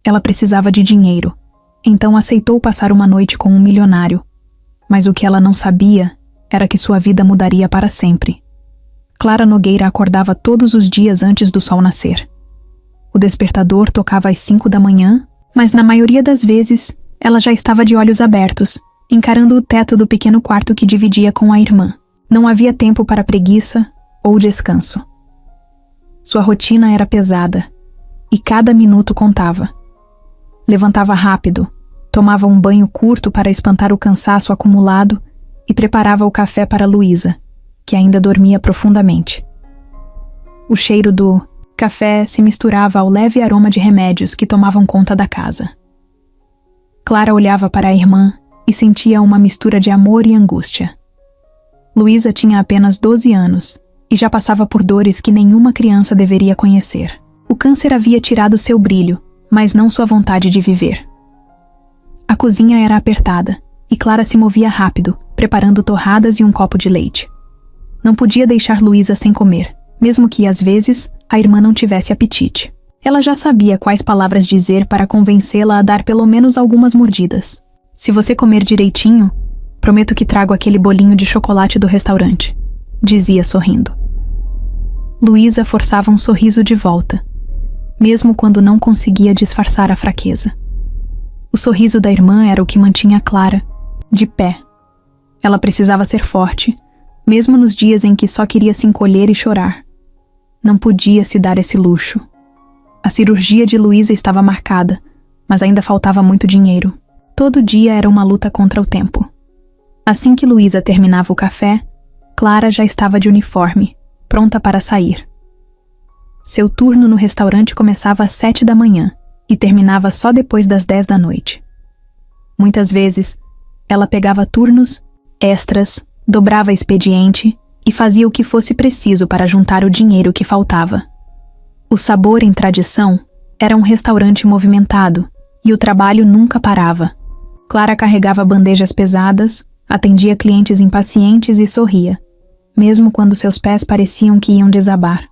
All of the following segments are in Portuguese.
Ela precisava de dinheiro, então aceitou passar uma noite com um milionário. Mas o que ela não sabia era que sua vida mudaria para sempre. Clara Nogueira acordava todos os dias antes do sol nascer. O despertador tocava às 5 da manhã, mas na maioria das vezes ela já estava de olhos abertos, encarando o teto do pequeno quarto que dividia com a irmã. Não havia tempo para preguiça ou descanso. Sua rotina era pesada, e cada minuto contava. Levantava rápido, tomava um banho curto para espantar o cansaço acumulado e preparava o café para Luísa, que ainda dormia profundamente. O cheiro do café se misturava ao leve aroma de remédios que tomavam conta da casa. Clara olhava para a irmã e sentia uma mistura de amor e angústia. Luísa tinha apenas 12 anos e já passava por dores que nenhuma criança deveria conhecer. O câncer havia tirado seu brilho, mas não sua vontade de viver. A cozinha era apertada e Clara se movia rápido, preparando torradas e um copo de leite. Não podia deixar Luísa sem comer, mesmo que, às vezes, a irmã não tivesse apetite. Ela já sabia quais palavras dizer para convencê-la a dar pelo menos algumas mordidas. Se você comer direitinho, prometo que trago aquele bolinho de chocolate do restaurante, dizia sorrindo. Luísa forçava um sorriso de volta, mesmo quando não conseguia disfarçar a fraqueza. O sorriso da irmã era o que mantinha Clara de pé. Ela precisava ser forte, mesmo nos dias em que só queria se encolher e chorar. Não podia se dar esse luxo. A cirurgia de Luísa estava marcada, mas ainda faltava muito dinheiro. Todo dia era uma luta contra o tempo. Assim que Luísa terminava o café, Clara já estava de uniforme, pronta para sair. Seu turno no restaurante começava às 7 da manhã e terminava só depois das 10 da noite. Muitas vezes, ela pegava turnos, extras, dobrava expediente e fazia o que fosse preciso para juntar o dinheiro que faltava. O Sabor em Tradição era um restaurante movimentado e o trabalho nunca parava. Clara carregava bandejas pesadas, atendia clientes impacientes e sorria, mesmo quando seus pés pareciam que iam desabar.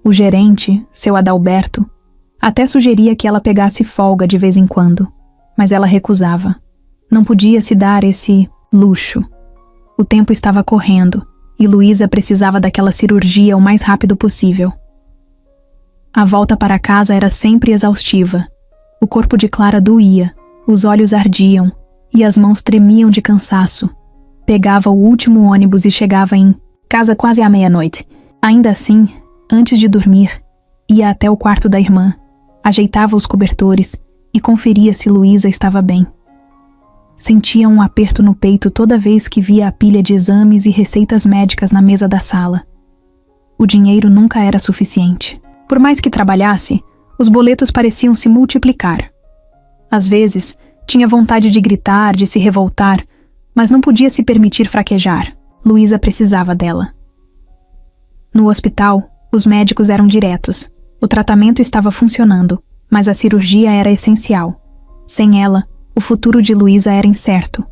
O gerente, seu Adalberto, até sugeria que ela pegasse folga de vez em quando, mas ela recusava. Não podia se dar esse luxo. O tempo estava correndo e Luísa precisava daquela cirurgia o mais rápido possível. A volta para casa era sempre exaustiva. O corpo de Clara doía, os olhos ardiam e as mãos tremiam de cansaço. Pegava o último ônibus e chegava em casa quase à meia-noite. Ainda assim, antes de dormir, ia até o quarto da irmã, ajeitava os cobertores e conferia se Luísa estava bem. Sentia um aperto no peito toda vez que via a pilha de exames e receitas médicas na mesa da sala. O dinheiro nunca era suficiente. Por mais que trabalhasse, os boletos pareciam se multiplicar. Às vezes, tinha vontade de gritar, de se revoltar, mas não podia se permitir fraquejar. Luísa precisava dela. No hospital, os médicos eram diretos. O tratamento estava funcionando, mas a cirurgia era essencial. Sem ela, o futuro de Luísa era incerto.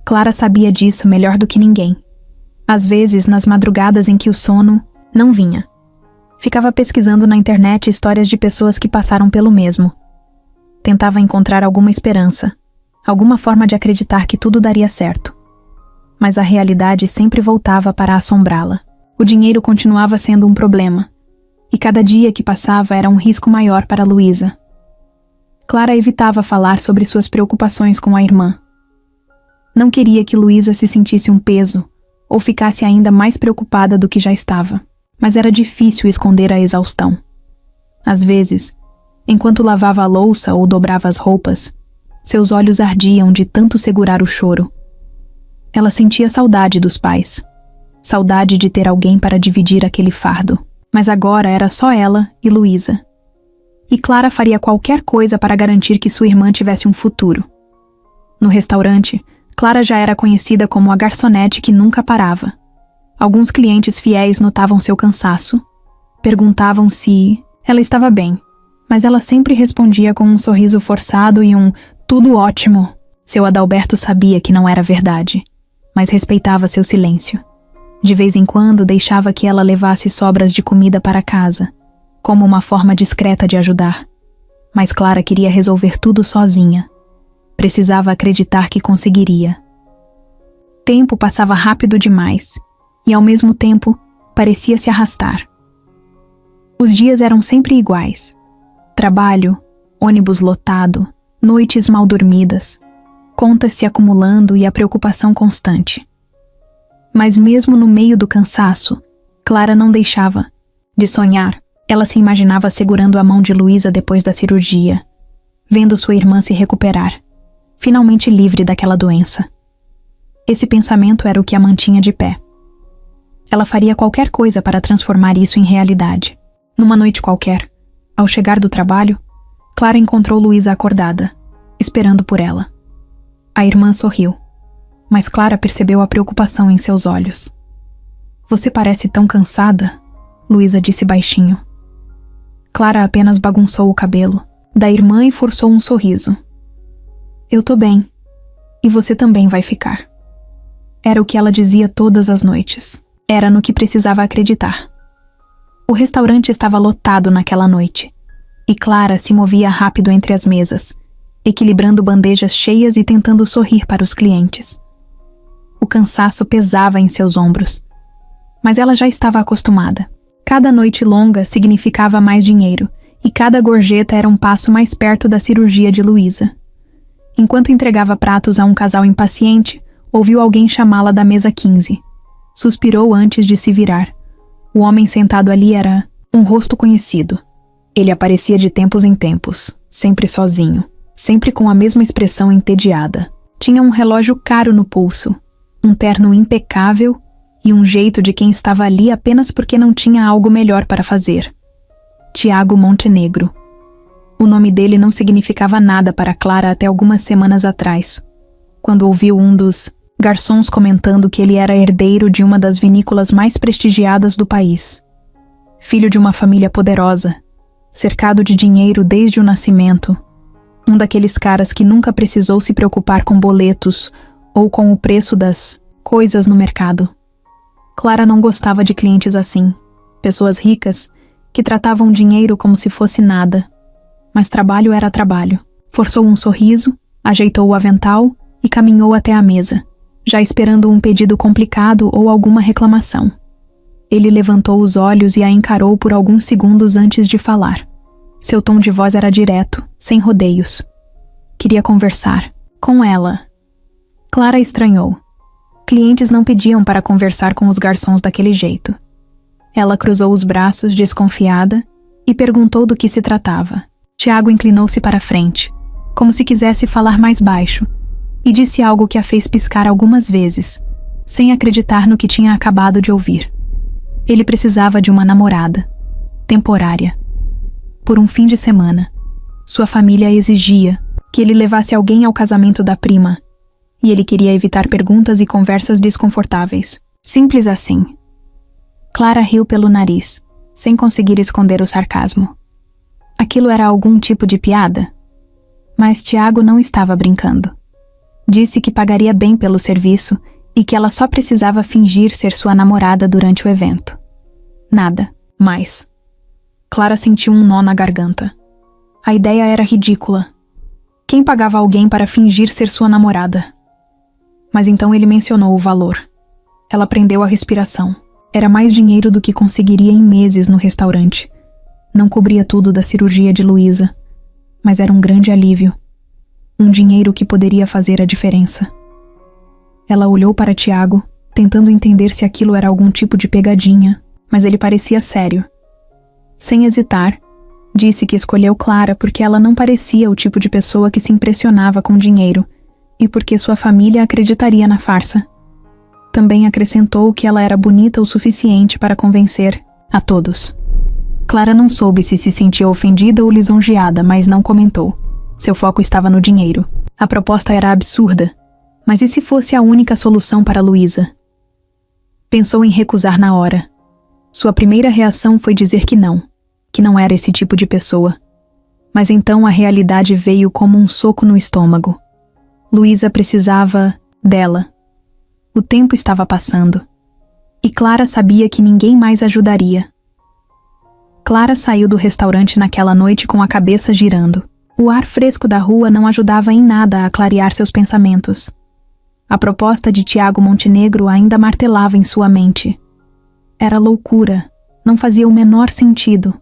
Clara sabia disso melhor do que ninguém. Às vezes, nas madrugadas em que o sono não vinha, ficava pesquisando na internet histórias de pessoas que passaram pelo mesmo. Tentava encontrar alguma esperança, alguma forma de acreditar que tudo daria certo. Mas a realidade sempre voltava para assombrá-la. O dinheiro continuava sendo um problema, e cada dia que passava era um risco maior para Luísa. Clara evitava falar sobre suas preocupações com a irmã. Não queria que Luísa se sentisse um peso ou ficasse ainda mais preocupada do que já estava, mas era difícil esconder a exaustão. Às vezes, enquanto lavava a louça ou dobrava as roupas, seus olhos ardiam de tanto segurar o choro. Ela sentia saudade dos pais, saudade de ter alguém para dividir aquele fardo, mas agora era só ela e Luísa. E Clara faria qualquer coisa para garantir que sua irmã tivesse um futuro. No restaurante, Clara já era conhecida como a garçonete que nunca parava. Alguns clientes fiéis notavam seu cansaço, perguntavam se ela estava bem, mas ela sempre respondia com um sorriso forçado e um "tudo ótimo". Seu Adalberto sabia que não era verdade, mas respeitava seu silêncio. De vez em quando deixava que ela levasse sobras de comida para casa, como uma forma discreta de ajudar. mas Clara queria resolver tudo sozinha. Precisava acreditar que conseguiria. Tempo passava rápido demais, e ao mesmo tempo parecia se arrastar. Os dias eram sempre iguais. Trabalho, ônibus lotado, noites mal dormidas, contas se acumulando e a preocupação constante. Mas mesmo no meio do cansaço, Clara não deixava de sonhar. Ela se imaginava segurando a mão de Luísa depois da cirurgia, vendo sua irmã se recuperar, finalmente livre daquela doença. Esse pensamento era o que a mantinha de pé. Ela faria qualquer coisa para transformar isso em realidade. Numa noite qualquer, ao chegar do trabalho, Clara encontrou Luísa acordada, esperando por ela. A irmã sorriu, mas Clara percebeu a preocupação em seus olhos. "Você parece tão cansada", Luísa disse baixinho. Clara apenas bagunçou o cabelo da irmã e forçou um sorriso. "Eu tô bem, e você também vai ficar." Era o que ela dizia todas as noites. Era no que precisava acreditar. O restaurante estava lotado naquela noite, e Clara se movia rápido entre as mesas, equilibrando bandejas cheias e tentando sorrir para os clientes. O cansaço pesava em seus ombros, mas ela já estava acostumada. Cada noite longa significava mais dinheiro, e cada gorjeta era um passo mais perto da cirurgia de Luísa. Enquanto entregava pratos a um casal impaciente, ouviu alguém chamá-la da mesa 15. Suspirou antes de se virar. O homem sentado ali era um rosto conhecido. Ele aparecia de tempos em tempos, sempre sozinho, sempre com a mesma expressão entediada. Tinha um relógio caro no pulso, um terno impecável e um jeito de quem estava ali apenas porque não tinha algo melhor para fazer. Tiago Montenegro. O nome dele não significava nada para Clara até algumas semanas atrás, quando ouviu um dos garçons comentando que ele era herdeiro de uma das vinícolas mais prestigiadas do país. Filho de uma família poderosa, cercado de dinheiro desde o nascimento, um daqueles caras que nunca precisou se preocupar com boletos ou com o preço das coisas no mercado. Clara não gostava de clientes assim, pessoas ricas que tratavam dinheiro como se fosse nada. Mas trabalho era trabalho. Forçou um sorriso, ajeitou o avental e caminhou até a mesa, já esperando um pedido complicado ou alguma reclamação. Ele levantou os olhos e a encarou por alguns segundos antes de falar. Seu tom de voz era direto, sem rodeios. Queria conversar com ela. Clara estranhou. Clientes não pediam para conversar com os garçons daquele jeito. Ela cruzou os braços, desconfiada, e perguntou do que se tratava. Tiago inclinou-se para a frente, como se quisesse falar mais baixo, e disse algo que a fez piscar algumas vezes, sem acreditar no que tinha acabado de ouvir. Ele precisava de uma namorada, temporária. Por um fim de semana, sua família exigia que ele levasse alguém ao casamento da prima, e ele queria evitar perguntas e conversas desconfortáveis. Simples assim. Clara riu pelo nariz, sem conseguir esconder o sarcasmo. Aquilo era algum tipo de piada? Mas Tiago não estava brincando. Disse que pagaria bem pelo serviço e que ela só precisava fingir ser sua namorada durante o evento. Nada mais. Clara sentiu um nó na garganta. A ideia era ridícula. Quem pagava alguém para fingir ser sua namorada? Mas então ele mencionou o valor. Ela prendeu a respiração. Era mais dinheiro do que conseguiria em meses no restaurante. Não cobria tudo da cirurgia de Luísa, mas era um grande alívio. Um dinheiro que poderia fazer a diferença. Ela olhou para Tiago, tentando entender se aquilo era algum tipo de pegadinha, mas ele parecia sério. Sem hesitar, disse que escolheu Clara porque ela não parecia o tipo de pessoa que se impressionava com dinheiro e porque sua família acreditaria na farsa. Também acrescentou que ela era bonita o suficiente para convencer a todos. Clara não soube se sentia ofendida ou lisonjeada, mas não comentou. Seu foco estava no dinheiro. A proposta era absurda, mas e se fosse a única solução para Luísa? Pensou em recusar na hora. Sua primeira reação foi dizer que não era esse tipo de pessoa. Mas então a realidade veio como um soco no estômago. Luísa precisava dela. O tempo estava passando. E Clara sabia que ninguém mais ajudaria. Clara saiu do restaurante naquela noite com a cabeça girando. O ar fresco da rua não ajudava em nada a clarear seus pensamentos. A proposta de Tiago Montenegro ainda martelava em sua mente. Era loucura, não fazia o menor sentido.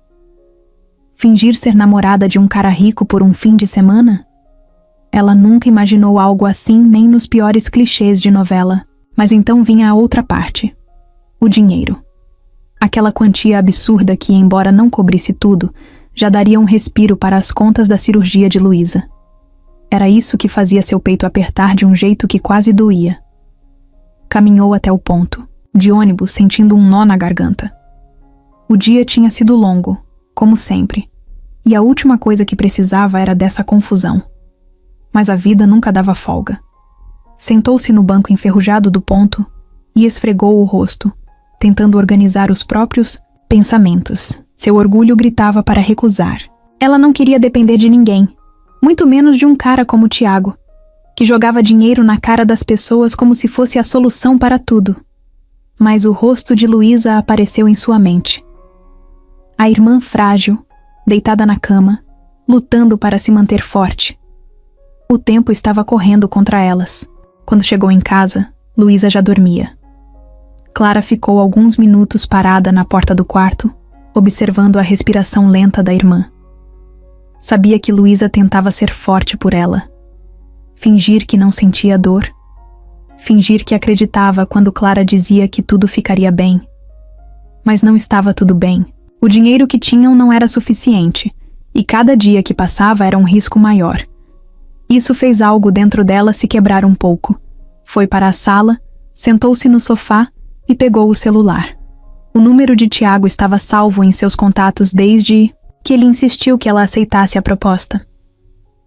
Fingir ser namorada de um cara rico por um fim de semana? Ela nunca imaginou algo assim nem nos piores clichês de novela. Mas então vinha a outra parte. O dinheiro. Aquela quantia absurda que, embora não cobrisse tudo, já daria um respiro para as contas da cirurgia de Luísa. Era isso que fazia seu peito apertar de um jeito que quase doía. Caminhou até o ponto, de ônibus, sentindo um nó na garganta. O dia tinha sido longo, como sempre, e a última coisa que precisava era dessa confusão. Mas a vida nunca dava folga. Sentou-se no banco enferrujado do ponto e esfregou o rosto, tentando organizar os próprios pensamentos. Seu orgulho gritava para recusar. Ela não queria depender de ninguém, muito menos de um cara como Tiago, que jogava dinheiro na cara das pessoas como se fosse a solução para tudo. Mas o rosto de Luísa apareceu em sua mente. A irmã frágil, deitada na cama, lutando para se manter forte. O tempo estava correndo contra elas. Quando chegou em casa, Luísa já dormia. Clara ficou alguns minutos parada na porta do quarto, observando a respiração lenta da irmã. Sabia que Luísa tentava ser forte por ela. Fingir que não sentia dor. Fingir que acreditava quando Clara dizia que tudo ficaria bem. Mas não estava tudo bem. O dinheiro que tinham não era suficiente, e cada dia que passava era um risco maior. Isso fez algo dentro dela se quebrar um pouco. Foi para a sala, sentou-se no sofá e pegou o celular. O número de Tiago estava salvo em seus contatos desde que ele insistiu que ela aceitasse a proposta.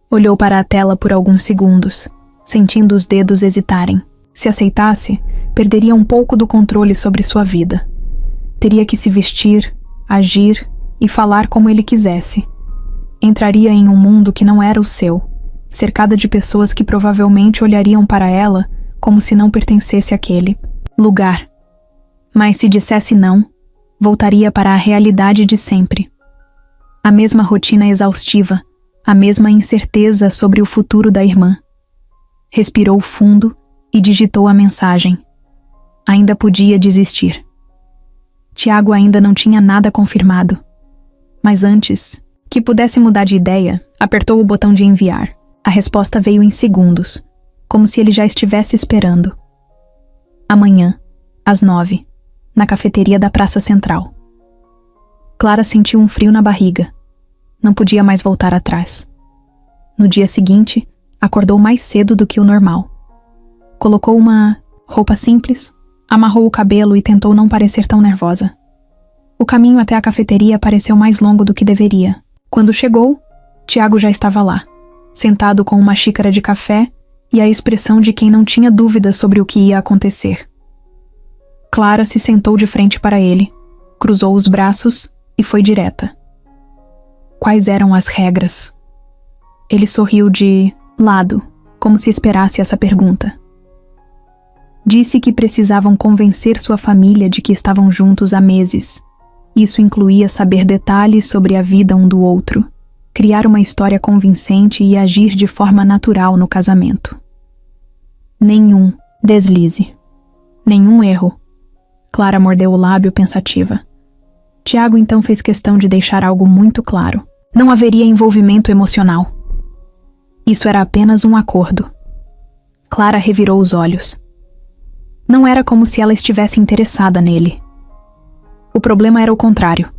Olhou para a tela por alguns segundos, sentindo os dedos hesitarem. Se aceitasse, perderia um pouco do controle sobre sua vida. Teria que se vestir, agir e falar como ele quisesse. Entraria em um mundo que não era o seu, cercada de pessoas que provavelmente olhariam para ela como se não pertencesse àquele lugar. Mas se dissesse não, voltaria para a realidade de sempre. A mesma rotina exaustiva, a mesma incerteza sobre o futuro da irmã. Respirou fundo e digitou a mensagem. Ainda podia desistir. Tiago ainda não tinha nada confirmado. Mas antes que pudesse mudar de ideia, apertou o botão de enviar. A resposta veio em segundos, como se ele já estivesse esperando. Amanhã, às 9, na cafeteria da Praça Central. Clara sentiu um frio na barriga. Não podia mais voltar atrás. No dia seguinte, acordou mais cedo do que o normal. Colocou uma roupa simples, amarrou o cabelo e tentou não parecer tão nervosa. O caminho até a cafeteria pareceu mais longo do que deveria. Quando chegou, Tiago já estava lá, sentado com uma xícara de café e a expressão de quem não tinha dúvidas sobre o que ia acontecer. Clara se sentou de frente para ele, cruzou os braços e foi direta. Quais eram as regras? Ele sorriu de lado, como se esperasse essa pergunta. Disse que precisavam convencer sua família de que estavam juntos há meses. Isso incluía saber detalhes sobre a vida um do outro, criar uma história convincente e agir de forma natural no casamento. Nenhum deslize. Nenhum erro. Clara mordeu o lábio pensativa. Tiago então fez questão de deixar algo muito claro. Não haveria envolvimento emocional. Isso era apenas um acordo. Clara revirou os olhos. Não era como se ela estivesse interessada nele. O problema era o contrário.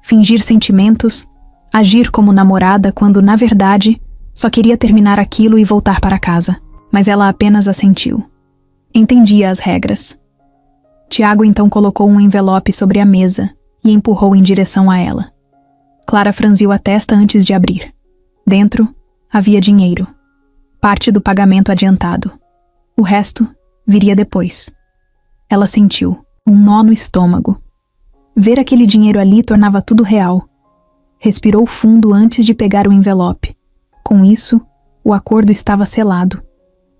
Fingir sentimentos, agir como namorada quando, na verdade, só queria terminar aquilo e voltar para casa. Mas ela apenas assentiu. Entendia as regras. Tiago então colocou um envelope sobre a mesa e empurrou em direção a ela. Clara franziu a testa antes de abrir. Dentro, havia dinheiro. Parte do pagamento adiantado. O resto viria depois. Ela sentiu um nó no estômago. Ver aquele dinheiro ali tornava tudo real. Respirou fundo antes de pegar o envelope. Com isso, o acordo estava selado.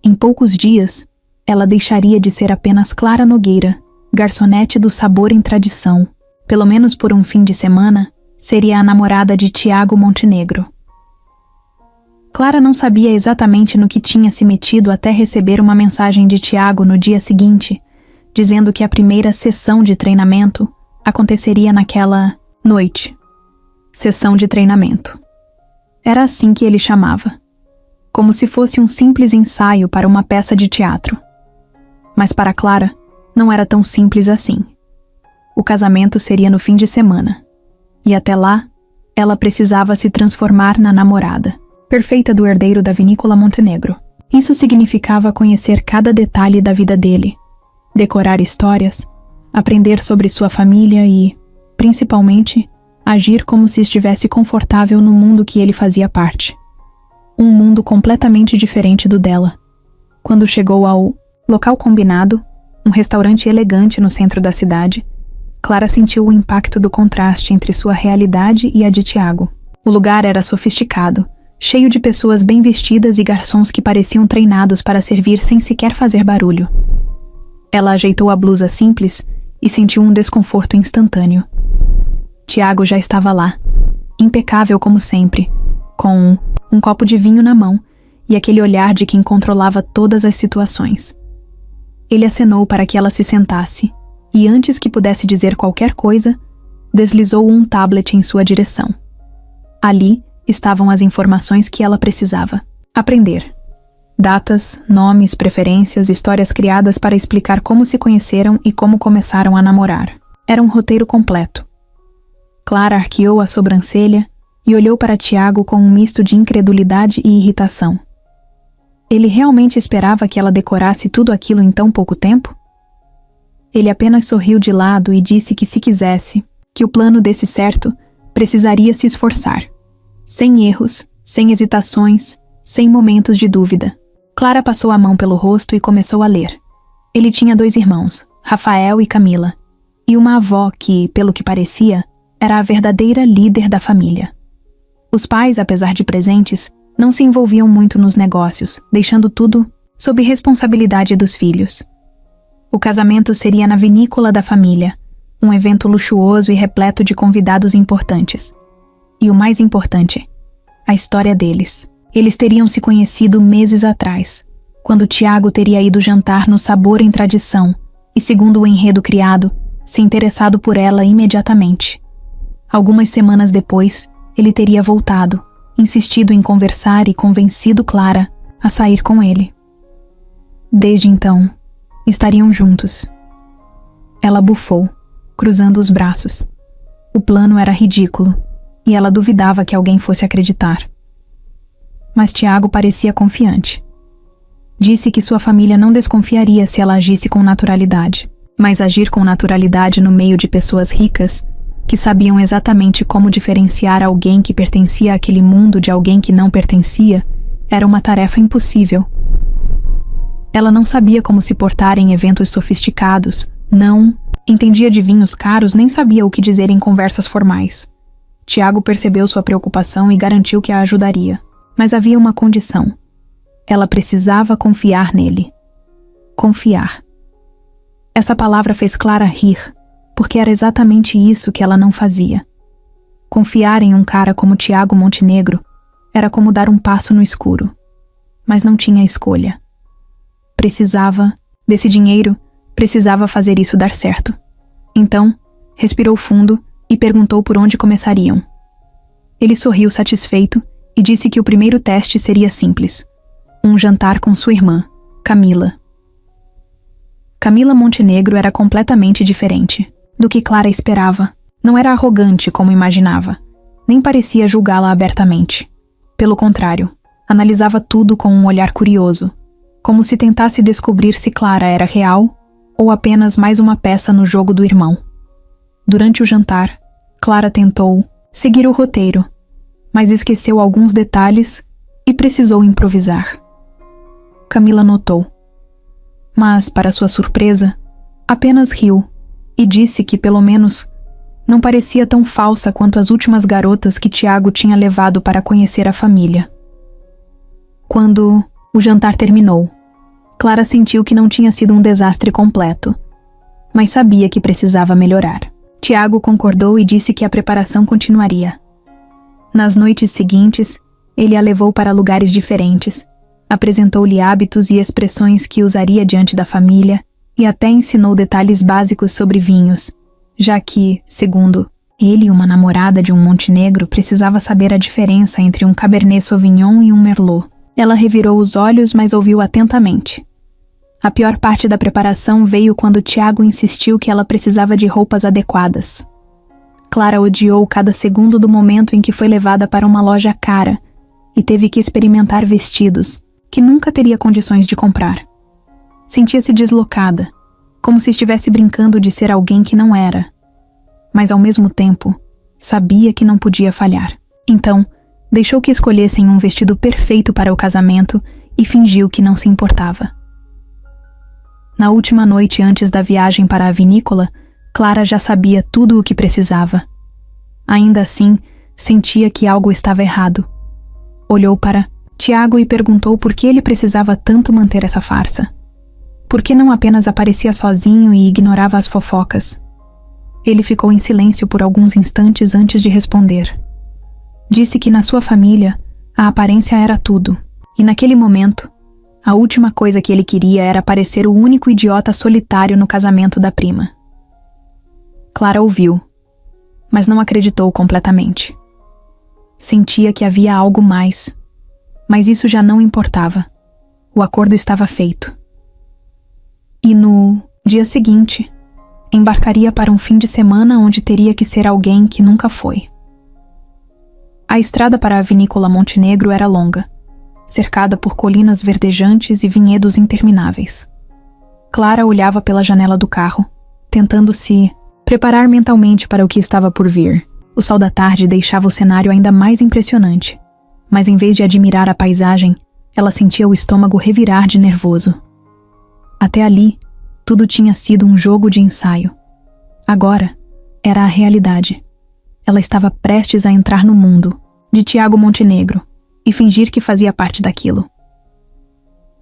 Em poucos dias, ela deixaria de ser apenas Clara Nogueira, garçonete do Sabor em Tradição. Pelo menos por um fim de semana, seria a namorada de Tiago Montenegro. Clara não sabia exatamente no que tinha se metido até receber uma mensagem de Tiago no dia seguinte, dizendo que a primeira sessão de treinamento aconteceria naquela noite. Sessão de treinamento. Era assim que ele chamava, como se fosse um simples ensaio para uma peça de teatro. Mas para Clara, não era tão simples assim. O casamento seria no fim de semana, e até lá, ela precisava se transformar na namorada perfeita do herdeiro da vinícola Montenegro. Isso significava conhecer cada detalhe da vida dele, decorar histórias, aprender sobre sua família e, principalmente, agir como se estivesse confortável no mundo que ele fazia parte. Um mundo completamente diferente do dela. Quando chegou ao local combinado, um restaurante elegante no centro da cidade, Clara sentiu o impacto do contraste entre sua realidade e a de Tiago. O lugar era sofisticado, cheio de pessoas bem vestidas e garçons que pareciam treinados para servir sem sequer fazer barulho. Ela ajeitou a blusa simples e sentiu um desconforto instantâneo. Tiago já estava lá, impecável como sempre, com um copo de vinho na mão e aquele olhar de quem controlava todas as situações. Ele acenou para que ela se sentasse e, antes que pudesse dizer qualquer coisa, deslizou um tablet em sua direção. Ali estavam as informações que ela precisava aprender. Datas, nomes, preferências, histórias criadas para explicar como se conheceram e como começaram a namorar. Era um roteiro completo. Clara arqueou a sobrancelha e olhou para Tiago com um misto de incredulidade e irritação. Ele realmente esperava que ela decorasse tudo aquilo em tão pouco tempo? Ele apenas sorriu de lado e disse que, se quisesse, que o plano desse certo, precisaria se esforçar. Sem erros, sem hesitações, sem momentos de dúvida. Clara passou a mão pelo rosto e começou a ler. Ele tinha 2 irmãos, Rafael e Camila, e uma avó que, pelo que parecia, era a verdadeira líder da família. Os pais, apesar de presentes, não se envolviam muito nos negócios, deixando tudo sob responsabilidade dos filhos. O casamento seria na vinícola da família, um evento luxuoso e repleto de convidados importantes. E o mais importante, a história deles. Eles teriam se conhecido meses atrás, quando Tiago teria ido jantar no Sabor em Tradição e, segundo o enredo criado, se interessado por ela imediatamente. Algumas semanas depois, ele teria voltado, insistido em conversar e convencido Clara a sair com ele. Desde então, estariam juntos. Ela bufou, cruzando os braços. O plano era ridículo, e ela duvidava que alguém fosse acreditar. Mas Tiago parecia confiante. Disse que sua família não desconfiaria se ela agisse com naturalidade, mas agir com naturalidade no meio de pessoas ricas, que sabiam exatamente como diferenciar alguém que pertencia àquele mundo de alguém que não pertencia, era uma tarefa impossível. Ela não sabia como se portar em eventos sofisticados, não entendia de vinhos caros, nem sabia o que dizer em conversas formais. Tiago percebeu sua preocupação e garantiu que a ajudaria. Mas havia uma condição. Ela precisava confiar nele. Confiar. Essa palavra fez Clara rir, porque era exatamente isso que ela não fazia. Confiar em um cara como Tiago Montenegro era como dar um passo no escuro. Mas não tinha escolha. Precisava desse dinheiro, precisava fazer isso dar certo. Então, respirou fundo e perguntou por onde começariam. Ele sorriu satisfeito e disse que o primeiro teste seria simples. Um jantar com sua irmã, Camila. Camila Montenegro era completamente diferente do que Clara esperava. Não era arrogante como imaginava, nem parecia julgá-la abertamente. Pelo contrário, analisava tudo com um olhar curioso, como se tentasse descobrir se Clara era real ou apenas mais uma peça no jogo do irmão. Durante o jantar, Clara tentou seguir o roteiro, mas esqueceu alguns detalhes e precisou improvisar. Camila notou. Mas, para sua surpresa, apenas riu e disse que, pelo menos, não parecia tão falsa quanto as últimas garotas que Tiago tinha levado para conhecer a família. Quando o jantar terminou, Clara sentiu que não tinha sido um desastre completo, mas sabia que precisava melhorar. Tiago concordou e disse que a preparação continuaria. Nas noites seguintes, Ele a levou para lugares diferentes, apresentou-lhe hábitos e expressões que usaria diante da família e até ensinou detalhes básicos sobre vinhos, já que, segundo ele, uma namorada de um Montenegro precisava saber a diferença entre um Cabernet Sauvignon e um Merlot. Ela revirou os olhos, mas ouviu atentamente. A pior parte da preparação veio quando Tiago insistiu que ela precisava de roupas adequadas. Clara odiou cada segundo do momento em que foi levada para uma loja cara e teve que experimentar vestidos que nunca teria condições de comprar. Sentia-se deslocada, como se estivesse brincando de ser alguém que não era. Mas ao mesmo tempo, sabia que não podia falhar. Então, deixou que escolhessem um vestido perfeito para o casamento e fingiu que não se importava. Na última noite antes da viagem para a vinícola, Clara já sabia tudo o que precisava. Ainda assim, sentia que algo estava errado. Olhou para Tiago e perguntou por que ele precisava tanto manter essa farsa. Por que não apenas aparecia sozinho e ignorava as fofocas? Ele ficou em silêncio por alguns instantes antes de responder. Disse que na sua família, a aparência era tudo, e naquele momento, a última coisa que ele queria era parecer o único idiota solitário no casamento da prima. Clara ouviu, mas não acreditou completamente. Sentia que havia algo mais, mas isso já não importava. O acordo estava feito. E no dia seguinte, embarcaria para um fim de semana onde teria que ser alguém que nunca foi. A estrada para a vinícola Montenegro era longa, cercada por colinas verdejantes e vinhedos intermináveis. Clara olhava pela janela do carro, tentando se preparar mentalmente para o que estava por vir. O sol da tarde deixava o cenário ainda mais impressionante, mas em vez de admirar a paisagem, ela sentia o estômago revirar de nervoso. Até ali, tudo tinha sido um jogo de ensaio. Agora, era a realidade. Ela estava prestes a entrar no mundo de Tiago Montenegro e fingir que fazia parte daquilo.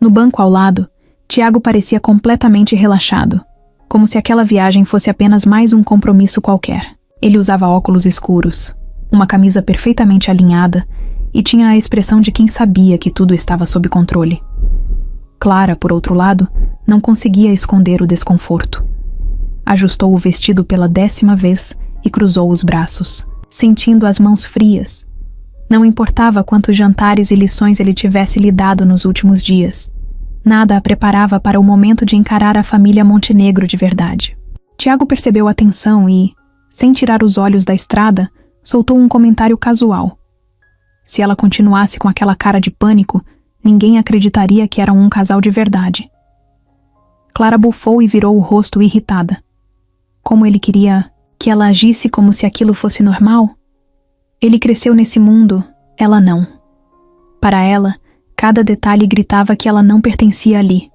No banco ao lado, Tiago parecia completamente relaxado, como se aquela viagem fosse apenas mais um compromisso qualquer. Ele usava óculos escuros, uma camisa perfeitamente alinhada e tinha a expressão de quem sabia que tudo estava sob controle. Clara, por outro lado, não conseguia esconder o desconforto. Ajustou o vestido pela 10ª vez e cruzou os braços, sentindo as mãos frias. Não importava quantos jantares e lições ele tivesse lhe dado nos últimos dias. Nada a preparava para o momento de encarar a família Montenegro de verdade. Tiago percebeu a tensão e, sem tirar os olhos da estrada, soltou um comentário casual. Se ela continuasse com aquela cara de pânico, ninguém acreditaria que eram um casal de verdade. Clara bufou e virou o rosto irritada. Como ele queria que ela agisse como se aquilo fosse normal? Ele cresceu nesse mundo, ela não. Para ela, cada detalhe gritava que ela não pertencia ali.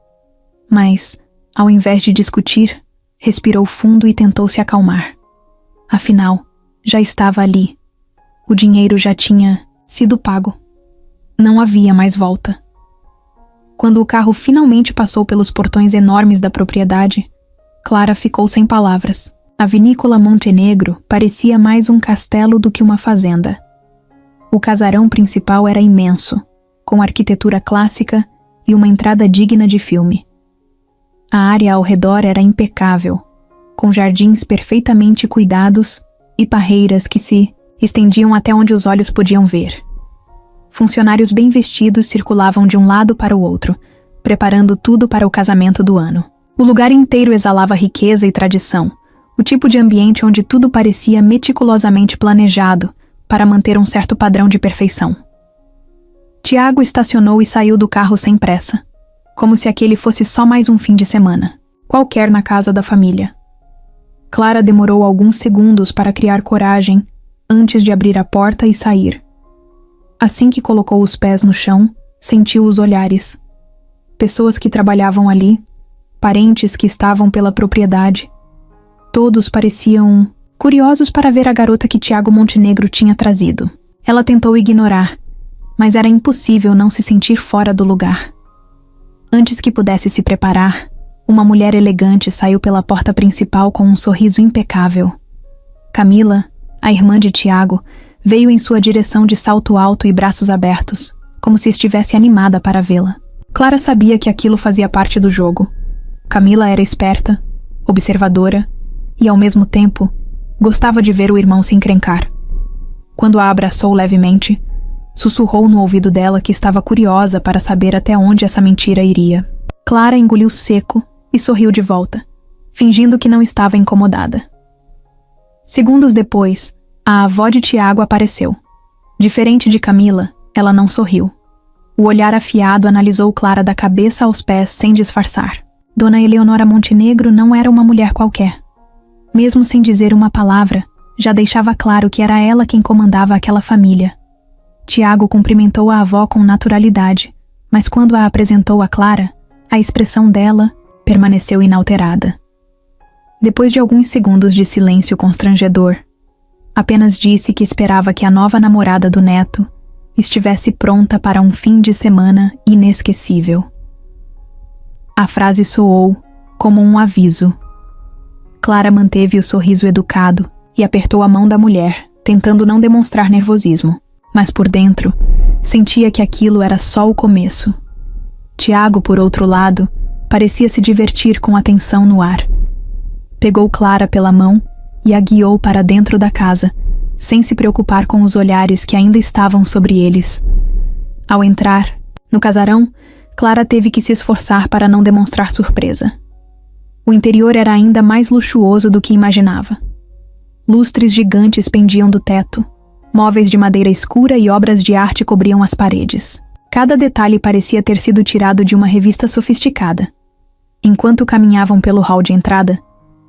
Mas, ao invés de discutir, respirou fundo e tentou se acalmar. Afinal, já estava ali. O dinheiro já tinha sido pago. Não havia mais volta. Quando o carro finalmente passou pelos portões enormes da propriedade, Clara ficou sem palavras. A vinícola Montenegro parecia mais um castelo do que uma fazenda. O casarão principal era imenso, com arquitetura clássica e uma entrada digna de filme. A área ao redor era impecável, com jardins perfeitamente cuidados e parreiras que se estendiam até onde os olhos podiam ver. Funcionários bem vestidos circulavam de um lado para o outro, preparando tudo para o casamento do ano. O lugar inteiro exalava riqueza e tradição, o tipo de ambiente onde tudo parecia meticulosamente planejado para manter um certo padrão de perfeição. Tiago estacionou e saiu do carro sem pressa, como se aquele fosse só mais um fim de semana, qualquer na casa da família. Clara demorou alguns segundos para criar coragem antes de abrir a porta e sair. Assim que colocou os pés no chão, sentiu os olhares. Pessoas que trabalhavam ali, parentes que estavam pela propriedade. Todos pareciam curiosos para ver a garota que Tiago Montenegro tinha trazido. Ela tentou ignorar, mas era impossível não se sentir fora do lugar. Antes que pudesse se preparar, uma mulher elegante saiu pela porta principal com um sorriso impecável. Camila, a irmã de Tiago, veio em sua direção de salto alto e braços abertos, como se estivesse animada para vê-la. Clara sabia que aquilo fazia parte do jogo. Camila era esperta, observadora e, ao mesmo tempo, gostava de ver o irmão se encrencar. Quando a abraçou levemente, sussurrou no ouvido dela que estava curiosa para saber até onde essa mentira iria. Clara engoliu seco e sorriu de volta, fingindo que não estava incomodada. Segundos depois, a avó de Tiago apareceu. Diferente de Camila, ela não sorriu. O olhar afiado analisou Clara da cabeça aos pés sem disfarçar. Dona Eleonora Montenegro não era uma mulher qualquer. Mesmo sem dizer uma palavra, já deixava claro que era ela quem comandava aquela família. Tiago cumprimentou a avó com naturalidade, mas quando a apresentou a Clara, a expressão dela permaneceu inalterada. Depois de alguns segundos de silêncio constrangedor, apenas disse que esperava que a nova namorada do neto estivesse pronta para um fim de semana inesquecível. A frase soou como um aviso. Clara manteve o sorriso educado e apertou a mão da mulher, tentando não demonstrar nervosismo, mas por dentro, sentia que aquilo era só o começo. Tiago, por outro lado, parecia se divertir com a tensão no ar. Pegou Clara pela mão e a guiou para dentro da casa, sem se preocupar com os olhares que ainda estavam sobre eles. Ao entrar, no casarão, Clara teve que se esforçar para não demonstrar surpresa. O interior era ainda mais luxuoso do que imaginava. Lustres gigantes pendiam do teto, móveis de madeira escura e obras de arte cobriam as paredes. Cada detalhe parecia ter sido tirado de uma revista sofisticada. Enquanto caminhavam pelo hall de entrada,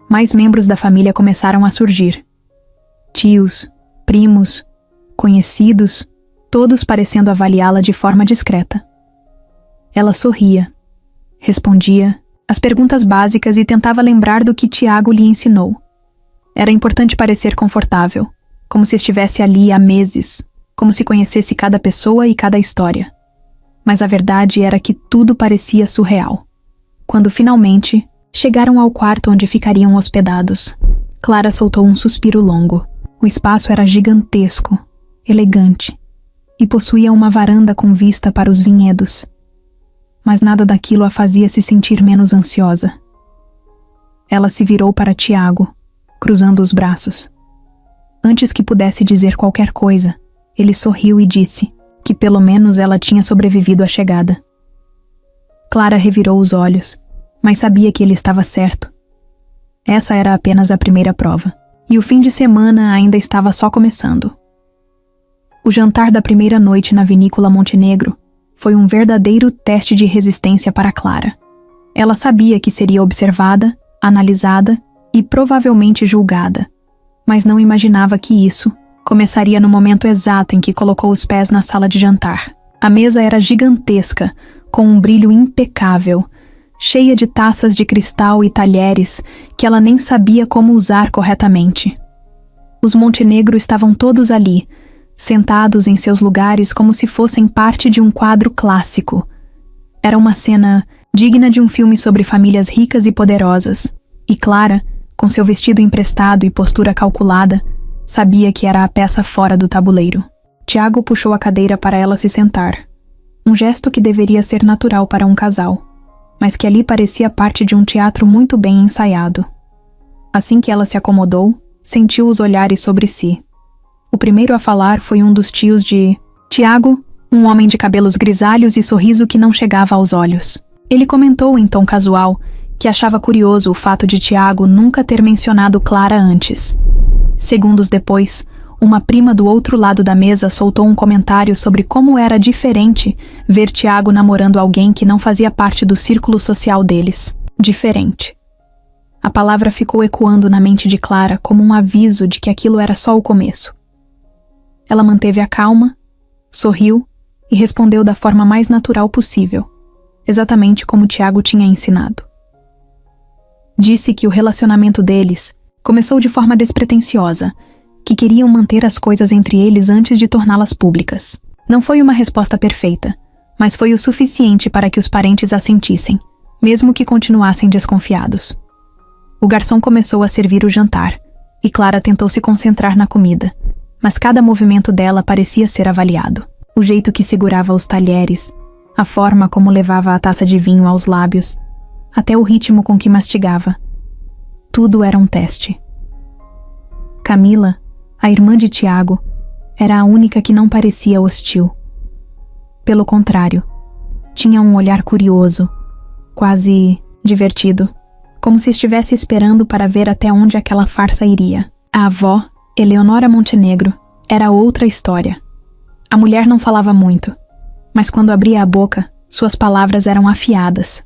mais membros da família começaram a surgir. Tios, primos, conhecidos, todos parecendo avaliá-la de forma discreta. Ela sorria, respondia as perguntas básicas e tentava lembrar do que Tiago lhe ensinou. Era importante parecer confortável, como se estivesse ali há meses, como se conhecesse cada pessoa e cada história. Mas a verdade era que tudo parecia surreal. Quando finalmente chegaram ao quarto onde ficariam hospedados, Clara soltou um suspiro longo. O espaço era gigantesco, elegante, e possuía uma varanda com vista para os vinhedos. Mas nada daquilo a fazia se sentir menos ansiosa. Ela se virou para Tiago, cruzando os braços. Antes que pudesse dizer qualquer coisa, ele sorriu e disse que pelo menos ela tinha sobrevivido à chegada. Clara revirou os olhos, mas sabia que ele estava certo. Essa era apenas a primeira prova, e o fim de semana ainda estava só começando. O jantar da primeira noite na vinícola Montenegro foi um verdadeiro teste de resistência para Clara. Ela sabia que seria observada, analisada e provavelmente julgada, mas não imaginava que isso começaria no momento exato em que colocou os pés na sala de jantar. A mesa era gigantesca, com um brilho impecável, cheia de taças de cristal e talheres que ela nem sabia como usar corretamente. Os Montenegro estavam todos ali, sentados em seus lugares como se fossem parte de um quadro clássico. Era uma cena digna de um filme sobre famílias ricas e poderosas, e Clara, com seu vestido emprestado e postura calculada, sabia que era a peça fora do tabuleiro. Tiago puxou a cadeira para ela se sentar, um gesto que deveria ser natural para um casal, mas que ali parecia parte de um teatro muito bem ensaiado. Assim que ela se acomodou, sentiu os olhares sobre si. O primeiro a falar foi um dos tios de Tiago, um homem de cabelos grisalhos e sorriso que não chegava aos olhos. Ele comentou em tom casual que achava curioso o fato de Tiago nunca ter mencionado Clara antes. Segundos depois, uma prima do outro lado da mesa soltou um comentário sobre como era diferente ver Tiago namorando alguém que não fazia parte do círculo social deles. Diferente. A palavra ficou ecoando na mente de Clara como um aviso de que aquilo era só o começo. Ela manteve a calma, sorriu e respondeu da forma mais natural possível, exatamente como Tiago tinha ensinado. Disse que o relacionamento deles começou de forma despretensiosa, que queriam manter as coisas entre eles antes de torná-las públicas. Não foi uma resposta perfeita, mas foi o suficiente para que os parentes assentissem, mesmo que continuassem desconfiados. O garçom começou a servir o jantar, e Clara tentou se concentrar na comida, mas cada movimento dela parecia ser avaliado. O jeito que segurava os talheres, a forma como levava a taça de vinho aos lábios, até o ritmo com que mastigava. Tudo era um teste. Camila, a irmã de Tiago, era a única que não parecia hostil. Pelo contrário, tinha um olhar curioso, quase divertido, como se estivesse esperando para ver até onde aquela farsa iria. A avó, Eleonora Montenegro, era outra história. A mulher não falava muito, mas quando abria a boca, suas palavras eram afiadas.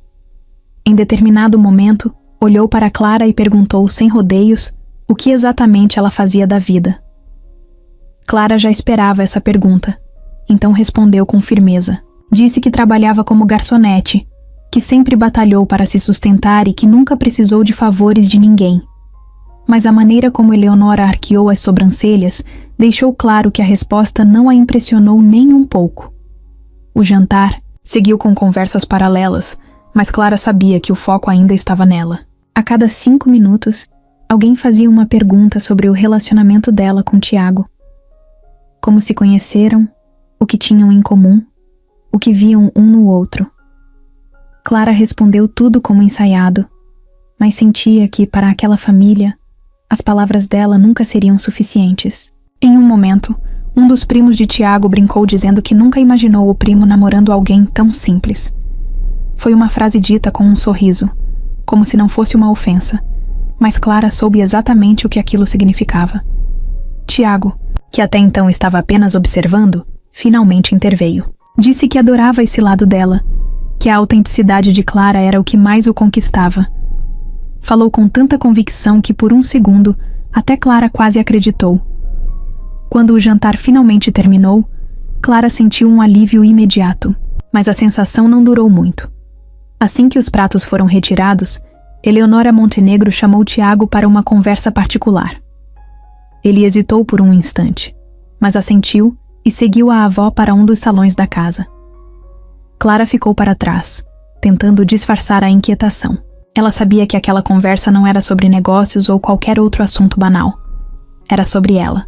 Em determinado momento, olhou para Clara e perguntou sem rodeios o que exatamente ela fazia da vida. Clara já esperava essa pergunta, então respondeu com firmeza. Disse que trabalhava como garçonete, que sempre batalhou para se sustentar e que nunca precisou de favores de ninguém. Mas a maneira como Eleonora arqueou as sobrancelhas deixou claro que a resposta não a impressionou nem um pouco. O jantar seguiu com conversas paralelas, mas Clara sabia que o foco ainda estava nela. A cada 5 minutos, alguém fazia uma pergunta sobre o relacionamento dela com Tiago. Como se conheceram, o que tinham em comum, o que viam um no outro. Clara respondeu tudo como ensaiado, mas sentia que, para aquela família, as palavras dela nunca seriam suficientes. Em um momento, um dos primos de Tiago brincou dizendo que nunca imaginou o primo namorando alguém tão simples. Foi uma frase dita com um sorriso, como se não fosse uma ofensa, mas Clara soube exatamente o que aquilo significava. Tiago, que até então estava apenas observando, finalmente interveio. Disse que adorava esse lado dela, que a autenticidade de Clara era o que mais o conquistava. Falou com tanta convicção que por um segundo até Clara quase acreditou. Quando o jantar finalmente terminou, Clara sentiu um alívio imediato, mas a sensação não durou muito. Assim que os pratos foram retirados, Eleonora Montenegro chamou Tiago para uma conversa particular. Ele hesitou por um instante, mas assentiu e seguiu a avó para um dos salões da casa. Clara ficou para trás, tentando disfarçar a inquietação. Ela sabia que aquela conversa não era sobre negócios ou qualquer outro assunto banal. Era sobre ela.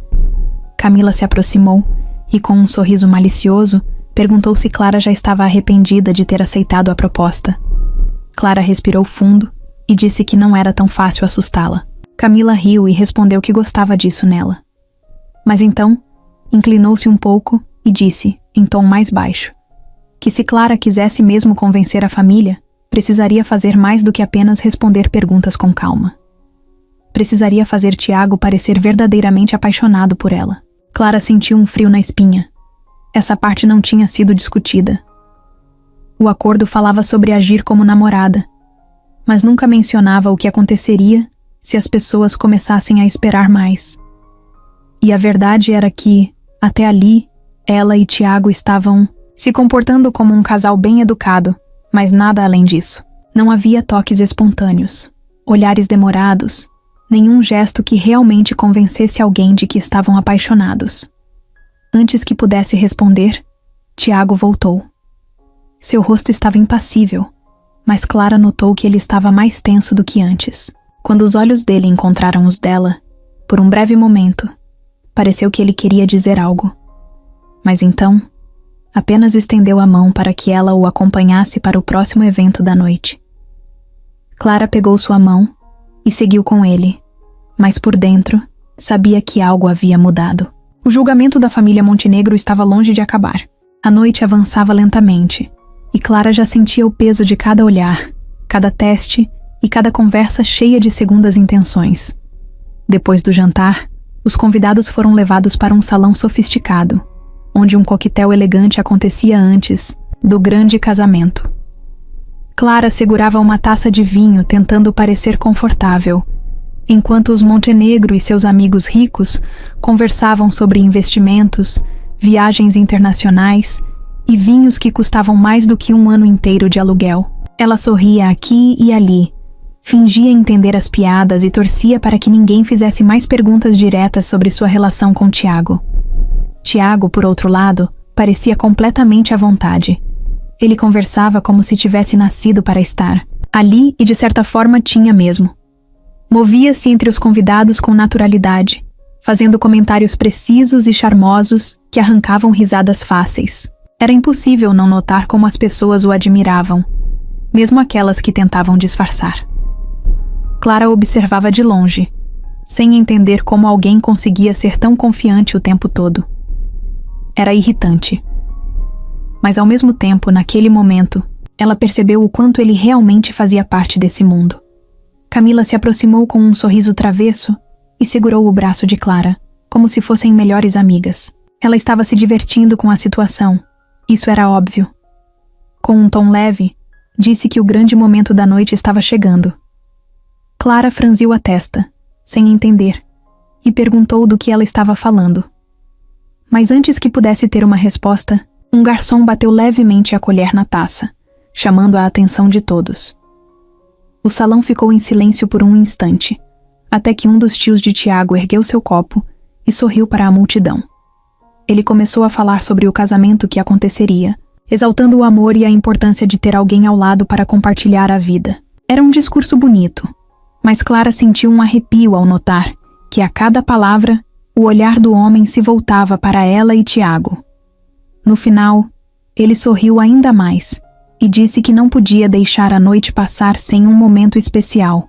Camila se aproximou e, com um sorriso malicioso, perguntou se Clara já estava arrependida de ter aceitado a proposta. Clara respirou fundo e disse que não era tão fácil assustá-la. Camila riu e respondeu que gostava disso nela. Mas então, inclinou-se um pouco e disse, em tom mais baixo, que se Clara quisesse mesmo convencer a família, precisaria fazer mais do que apenas responder perguntas com calma. Precisaria fazer Tiago parecer verdadeiramente apaixonado por ela. Clara sentiu um frio na espinha. Essa parte não tinha sido discutida. O acordo falava sobre agir como namorada, mas nunca mencionava o que aconteceria se as pessoas começassem a esperar mais. E a verdade era que, até ali, ela e Tiago estavam se comportando como um casal bem educado, mas nada além disso. Não havia toques espontâneos, olhares demorados, nenhum gesto que realmente convencesse alguém de que estavam apaixonados. Antes que pudesse responder, Tiago voltou. Seu rosto estava impassível, mas Clara notou que ele estava mais tenso do que antes. Quando os olhos dele encontraram os dela, por um breve momento, pareceu que ele queria dizer algo. Mas então, apenas estendeu a mão para que ela o acompanhasse para o próximo evento da noite. Clara pegou sua mão e seguiu com ele, mas por dentro, sabia que algo havia mudado. O julgamento da família Montenegro estava longe de acabar. A noite avançava lentamente, e Clara já sentia o peso de cada olhar, cada teste e cada conversa cheia de segundas intenções. Depois do jantar, os convidados foram levados para um salão sofisticado, onde um coquetel elegante acontecia antes do grande casamento. Clara segurava uma taça de vinho tentando parecer confortável, enquanto os Montenegro e seus amigos ricos conversavam sobre investimentos, viagens internacionais e vinhos que custavam mais do que um ano inteiro de aluguel. Ela sorria aqui e ali, fingia entender as piadas e torcia para que ninguém fizesse mais perguntas diretas sobre sua relação com Tiago. Tiago, por outro lado, parecia completamente à vontade. Ele conversava como se tivesse nascido para estar ali e, de certa forma, tinha mesmo. Movia-se entre os convidados com naturalidade, fazendo comentários precisos e charmosos que arrancavam risadas fáceis. Era impossível não notar como as pessoas o admiravam, mesmo aquelas que tentavam disfarçar. Clara observava de longe, sem entender como alguém conseguia ser tão confiante o tempo todo. Era irritante. Mas ao mesmo tempo, naquele momento, ela percebeu o quanto ele realmente fazia parte desse mundo. Camila se aproximou com um sorriso travesso e segurou o braço de Clara, como se fossem melhores amigas. Ela estava se divertindo com a situação. Isso era óbvio. Com um tom leve, disse que o grande momento da noite estava chegando. Clara franziu a testa, sem entender, e perguntou do que ela estava falando. Mas antes que pudesse ter uma resposta, um garçom bateu levemente a colher na taça, chamando a atenção de todos. O salão ficou em silêncio por um instante, até que um dos tios de Tiago ergueu seu copo e sorriu para a multidão. Ele começou a falar sobre o casamento que aconteceria, exaltando o amor e a importância de ter alguém ao lado para compartilhar a vida. Era um discurso bonito, mas Clara sentiu um arrepio ao notar que a cada palavra, o olhar do homem se voltava para ela e Tiago. No final, ele sorriu ainda mais e disse que não podia deixar a noite passar sem um momento especial,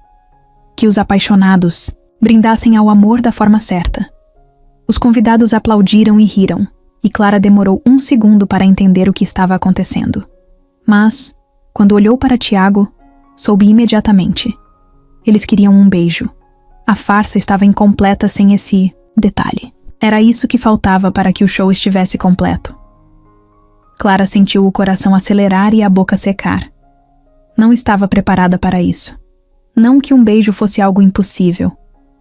que os apaixonados brindassem ao amor da forma certa. Os convidados aplaudiram e riram, e Clara demorou um segundo para entender o que estava acontecendo. Mas, quando olhou para Tiago, soube imediatamente. Eles queriam um beijo. A farsa estava incompleta sem esse detalhe. Era isso que faltava para que o show estivesse completo. Clara sentiu o coração acelerar e a boca secar. Não estava preparada para isso. Não que um beijo fosse algo impossível,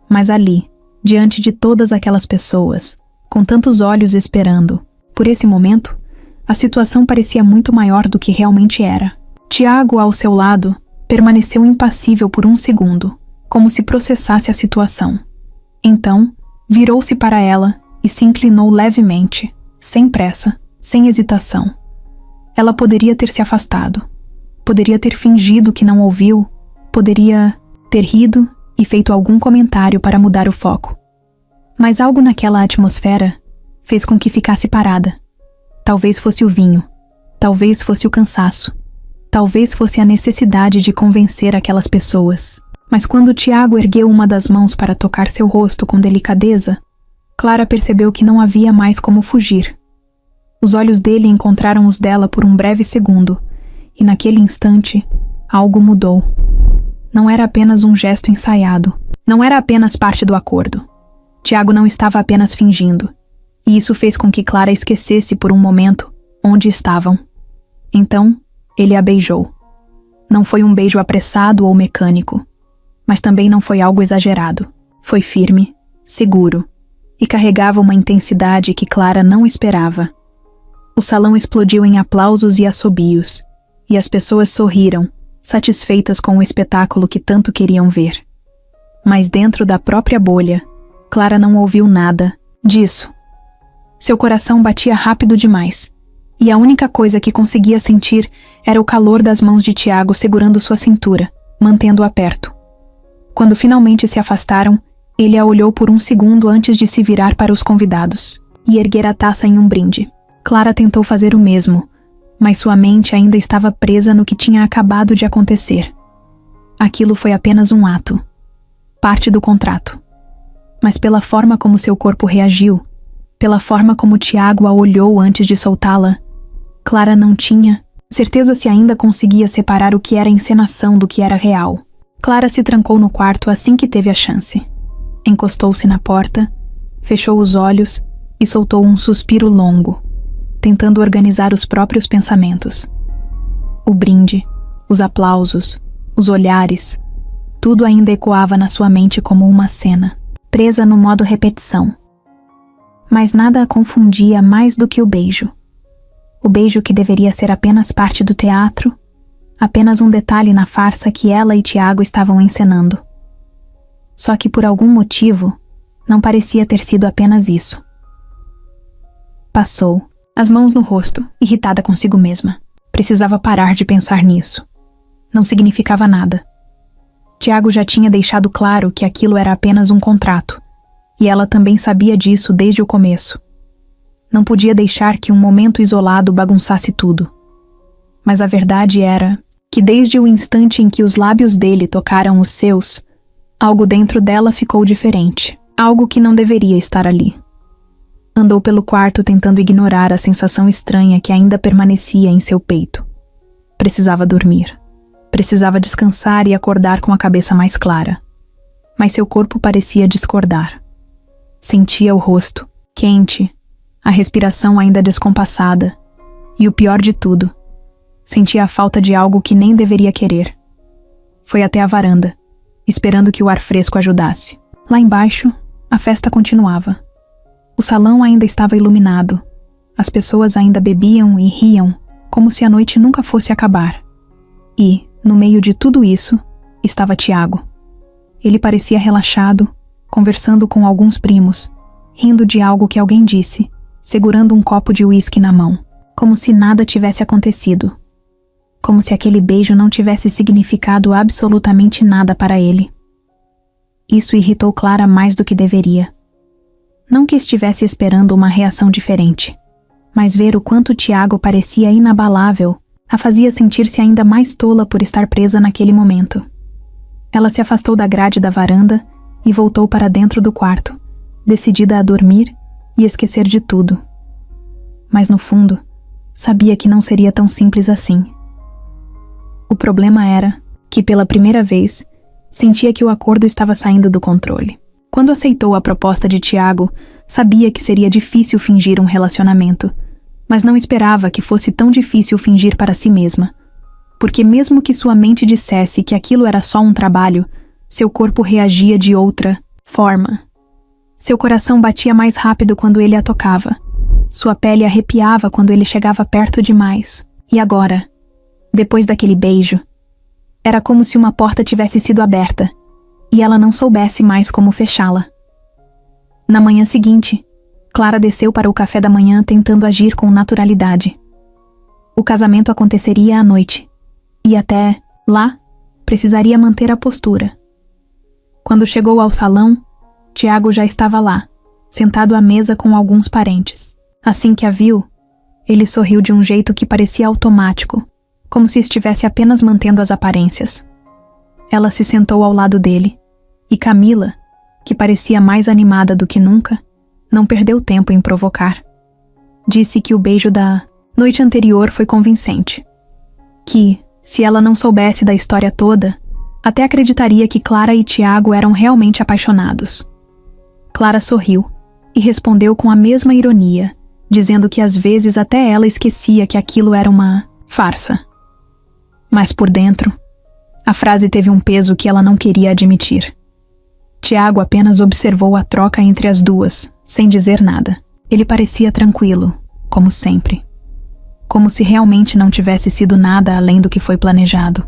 mas ali, diante de todas aquelas pessoas, com tantos olhos esperando, por esse momento, a situação parecia muito maior do que realmente era. Tiago, ao seu lado, permaneceu impassível por um segundo, como se processasse a situação. Então, virou-se para ela e se inclinou levemente, sem pressa, sem hesitação. Ela poderia ter se afastado, poderia ter fingido que não ouviu, poderia ter rido e feito algum comentário para mudar o foco. Mas algo naquela atmosfera fez com que ficasse parada. Talvez fosse o vinho, talvez fosse o cansaço, talvez fosse a necessidade de convencer aquelas pessoas. Mas quando Tiago ergueu uma das mãos para tocar seu rosto com delicadeza, Clara percebeu que não havia mais como fugir. Os olhos dele encontraram os dela por um breve segundo, e naquele instante, algo mudou. Não era apenas um gesto ensaiado, não era apenas parte do acordo. Tiago não estava apenas fingindo, e isso fez com que Clara esquecesse por um momento onde estavam. Então, ele a beijou. Não foi um beijo apressado ou mecânico, mas também não foi algo exagerado. Foi firme, seguro, e carregava uma intensidade que Clara não esperava. O salão explodiu em aplausos e assobios, e as pessoas sorriram, satisfeitas com o espetáculo que tanto queriam ver. Mas dentro da própria bolha, Clara não ouviu nada disso. Seu coração batia rápido demais, e a única coisa que conseguia sentir era o calor das mãos de Tiago segurando sua cintura, mantendo-a perto. Quando finalmente se afastaram, ele a olhou por um segundo antes de se virar para os convidados e erguer a taça em um brinde. Clara tentou fazer o mesmo, mas sua mente ainda estava presa no que tinha acabado de acontecer. Aquilo foi apenas um ato, parte do contrato. Mas pela forma como seu corpo reagiu, pela forma como Tiago a olhou antes de soltá-la, Clara não tinha certeza se ainda conseguia separar o que era encenação do que era real. Clara se trancou no quarto assim que teve a chance. Encostou-se na porta, fechou os olhos e soltou um suspiro longo, tentando organizar os próprios pensamentos. O brinde, os aplausos, os olhares, tudo ainda ecoava na sua mente como uma cena, presa no modo repetição. Mas nada a confundia mais do que o beijo. O beijo que deveria ser apenas parte do teatro, apenas um detalhe na farsa que ela e Tiago estavam encenando. Só que por algum motivo, não parecia ter sido apenas isso. Passou, as mãos no rosto, irritada consigo mesma. Precisava parar de pensar nisso. Não significava nada. Tiago já tinha deixado claro que aquilo era apenas um contrato, e ela também sabia disso desde o começo. Não podia deixar que um momento isolado bagunçasse tudo. Mas a verdade era que desde o instante em que os lábios dele tocaram os seus, algo dentro dela ficou diferente, algo que não deveria estar ali. Andou pelo quarto tentando ignorar a sensação estranha que ainda permanecia em seu peito. Precisava dormir. Precisava descansar e acordar com a cabeça mais clara. Mas seu corpo parecia discordar. Sentia o rosto, quente, a respiração ainda descompassada, e o pior de tudo, sentia a falta de algo que nem deveria querer. Foi até a varanda, esperando que o ar fresco ajudasse. Lá embaixo, a festa continuava. O salão ainda estava iluminado. As pessoas ainda bebiam e riam, como se a noite nunca fosse acabar. E, no meio de tudo isso, estava Tiago. Ele parecia relaxado, conversando com alguns primos, rindo de algo que alguém disse, segurando um copo de uísque na mão, como se nada tivesse acontecido. Como se aquele beijo não tivesse significado absolutamente nada para ele. Isso irritou Clara mais do que deveria. Não que estivesse esperando uma reação diferente, mas ver o quanto Tiago parecia inabalável a fazia sentir-se ainda mais tola por estar presa naquele momento. Ela se afastou da grade da varanda e voltou para dentro do quarto, decidida a dormir e esquecer de tudo. Mas no fundo, sabia que não seria tão simples assim. O problema era que, pela primeira vez, sentia que o acordo estava saindo do controle. Quando aceitou a proposta de Tiago, sabia que seria difícil fingir um relacionamento, mas não esperava que fosse tão difícil fingir para si mesma. Porque mesmo que sua mente dissesse que aquilo era só um trabalho, seu corpo reagia de outra forma. Seu coração batia mais rápido quando ele a tocava. Sua pele arrepiava quando ele chegava perto demais. E agora, depois daquele beijo, era como se uma porta tivesse sido aberta e ela não soubesse mais como fechá-la. Na manhã seguinte, Clara desceu para o café da manhã tentando agir com naturalidade. O casamento aconteceria à noite, e até lá, precisaria manter a postura. Quando chegou ao salão, Tiago já estava lá, sentado à mesa com alguns parentes. Assim que a viu, ele sorriu de um jeito que parecia automático, como se estivesse apenas mantendo as aparências. Ela se sentou ao lado dele, e Camila, que parecia mais animada do que nunca, não perdeu tempo em provocar. Disse que o beijo da noite anterior foi convincente. Que, se ela não soubesse da história toda, até acreditaria que Clara e Tiago eram realmente apaixonados. Clara sorriu e respondeu com a mesma ironia, dizendo que às vezes até ela esquecia que aquilo era uma farsa. Mas por dentro, a frase teve um peso que ela não queria admitir. Tiago apenas observou a troca entre as duas, sem dizer nada. Ele parecia tranquilo, como sempre. Como se realmente não tivesse sido nada além do que foi planejado.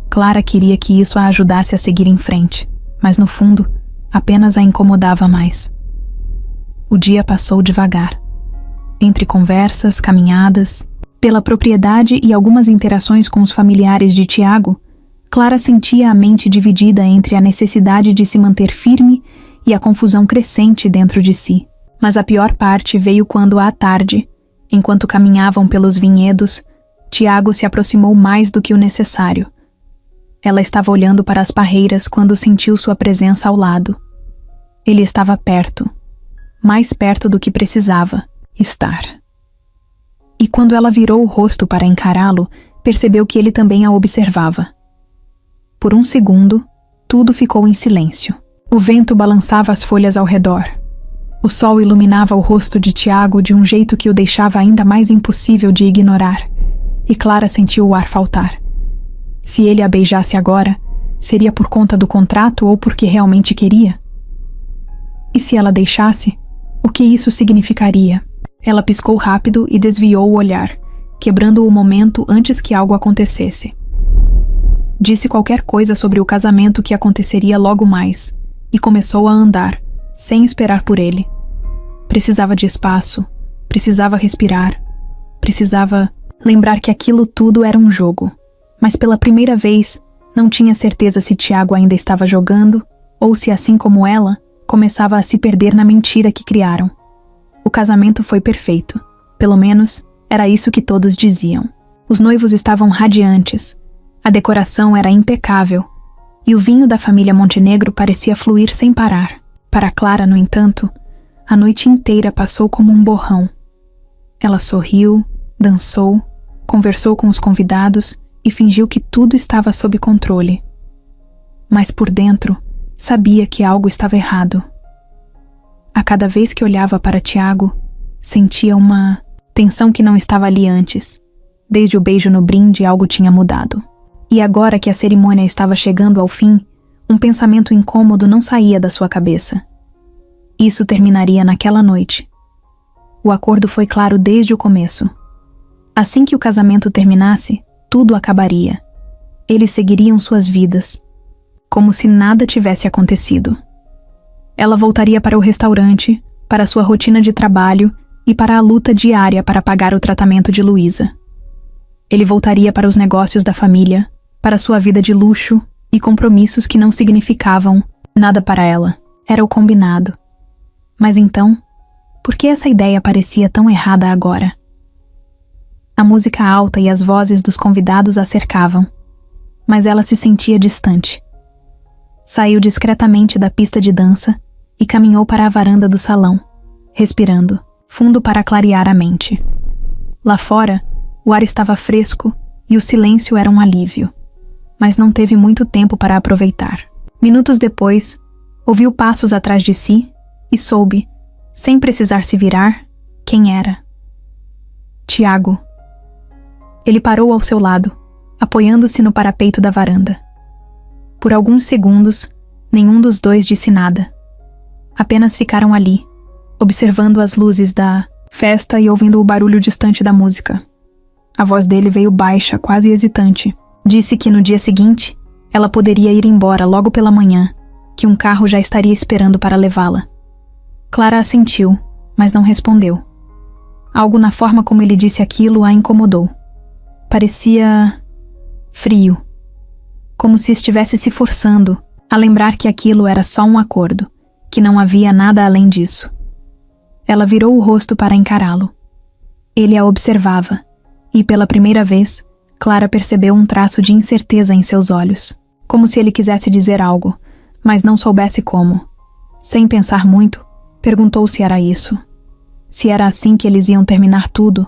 Clara queria que isso a ajudasse a seguir em frente, mas no fundo, apenas a incomodava mais. O dia passou devagar. Entre conversas, caminhadas, pela propriedade e algumas interações com os familiares de Tiago, Clara sentia a mente dividida entre a necessidade de se manter firme e a confusão crescente dentro de si. Mas a pior parte veio quando, à tarde, enquanto caminhavam pelos vinhedos, Tiago se aproximou mais do que o necessário. Ela estava olhando para as parreiras quando sentiu sua presença ao lado. Ele estava perto, mais perto do que precisava estar. E quando ela virou o rosto para encará-lo, percebeu que ele também a observava. Por um segundo, tudo ficou em silêncio. O vento balançava as folhas ao redor. O sol iluminava o rosto de Tiago de um jeito que o deixava ainda mais impossível de ignorar, e Clara sentiu o ar faltar. Se ele a beijasse agora, seria por conta do contrato ou porque realmente queria? E se ela deixasse, o que isso significaria? Ela piscou rápido e desviou o olhar, quebrando o momento antes que algo acontecesse. Disse qualquer coisa sobre o casamento que aconteceria logo mais, e começou a andar, sem esperar por ele. Precisava de espaço, precisava respirar, precisava lembrar que aquilo tudo era um jogo. Mas pela primeira vez, não tinha certeza se Tiago ainda estava jogando, ou se, assim como ela, começava a se perder na mentira que criaram. O casamento foi perfeito. Pelo menos, era isso que todos diziam. Os noivos estavam radiantes. A decoração era impecável. E o vinho da família Montenegro parecia fluir sem parar. Para Clara, no entanto, a noite inteira passou como um borrão. Ela sorriu, dançou, conversou com os convidados e fingiu que tudo estava sob controle. Mas por dentro, sabia que algo estava errado. A cada vez que olhava para Tiago, sentia uma tensão que não estava ali antes. Desde o beijo no brinde, algo tinha mudado. E agora que a cerimônia estava chegando ao fim, um pensamento incômodo não saía da sua cabeça. Isso terminaria naquela noite. O acordo foi claro desde o começo. Assim que o casamento terminasse, tudo acabaria. Eles seguiriam suas vidas, como se nada tivesse acontecido. Ela voltaria para o restaurante, para sua rotina de trabalho e para a luta diária para pagar o tratamento de Luísa. Ele voltaria para os negócios da família, para sua vida de luxo e compromissos que não significavam nada para ela. Era o combinado. Mas então, por que essa ideia parecia tão errada agora? A música alta e as vozes dos convidados a cercavam, mas ela se sentia distante. Saiu discretamente da pista de dança e caminhou para a varanda do salão, respirando fundo para clarear a mente. Lá fora, o ar estava fresco e o silêncio era um alívio, mas não teve muito tempo para aproveitar. Minutos depois, ouviu passos atrás de si e soube, sem precisar se virar, quem era. Tiago. Ele parou ao seu lado, apoiando-se no parapeito da varanda. Por alguns segundos, nenhum dos dois disse nada. Apenas ficaram ali, observando as luzes da festa e ouvindo o barulho distante da música. A voz dele veio baixa, quase hesitante. Disse que no dia seguinte, ela poderia ir embora logo pela manhã, que um carro já estaria esperando para levá-la. Clara assentiu, mas não respondeu. Algo na forma como ele disse aquilo a incomodou. Parecia frio, como se estivesse se forçando a lembrar que aquilo era só um acordo, que não havia nada além disso. Ela virou o rosto para encará-lo. Ele a observava, e pela primeira vez, Clara percebeu um traço de incerteza em seus olhos, como se ele quisesse dizer algo, mas não soubesse como. Sem pensar muito, perguntou se era isso. Se era assim que eles iam terminar tudo,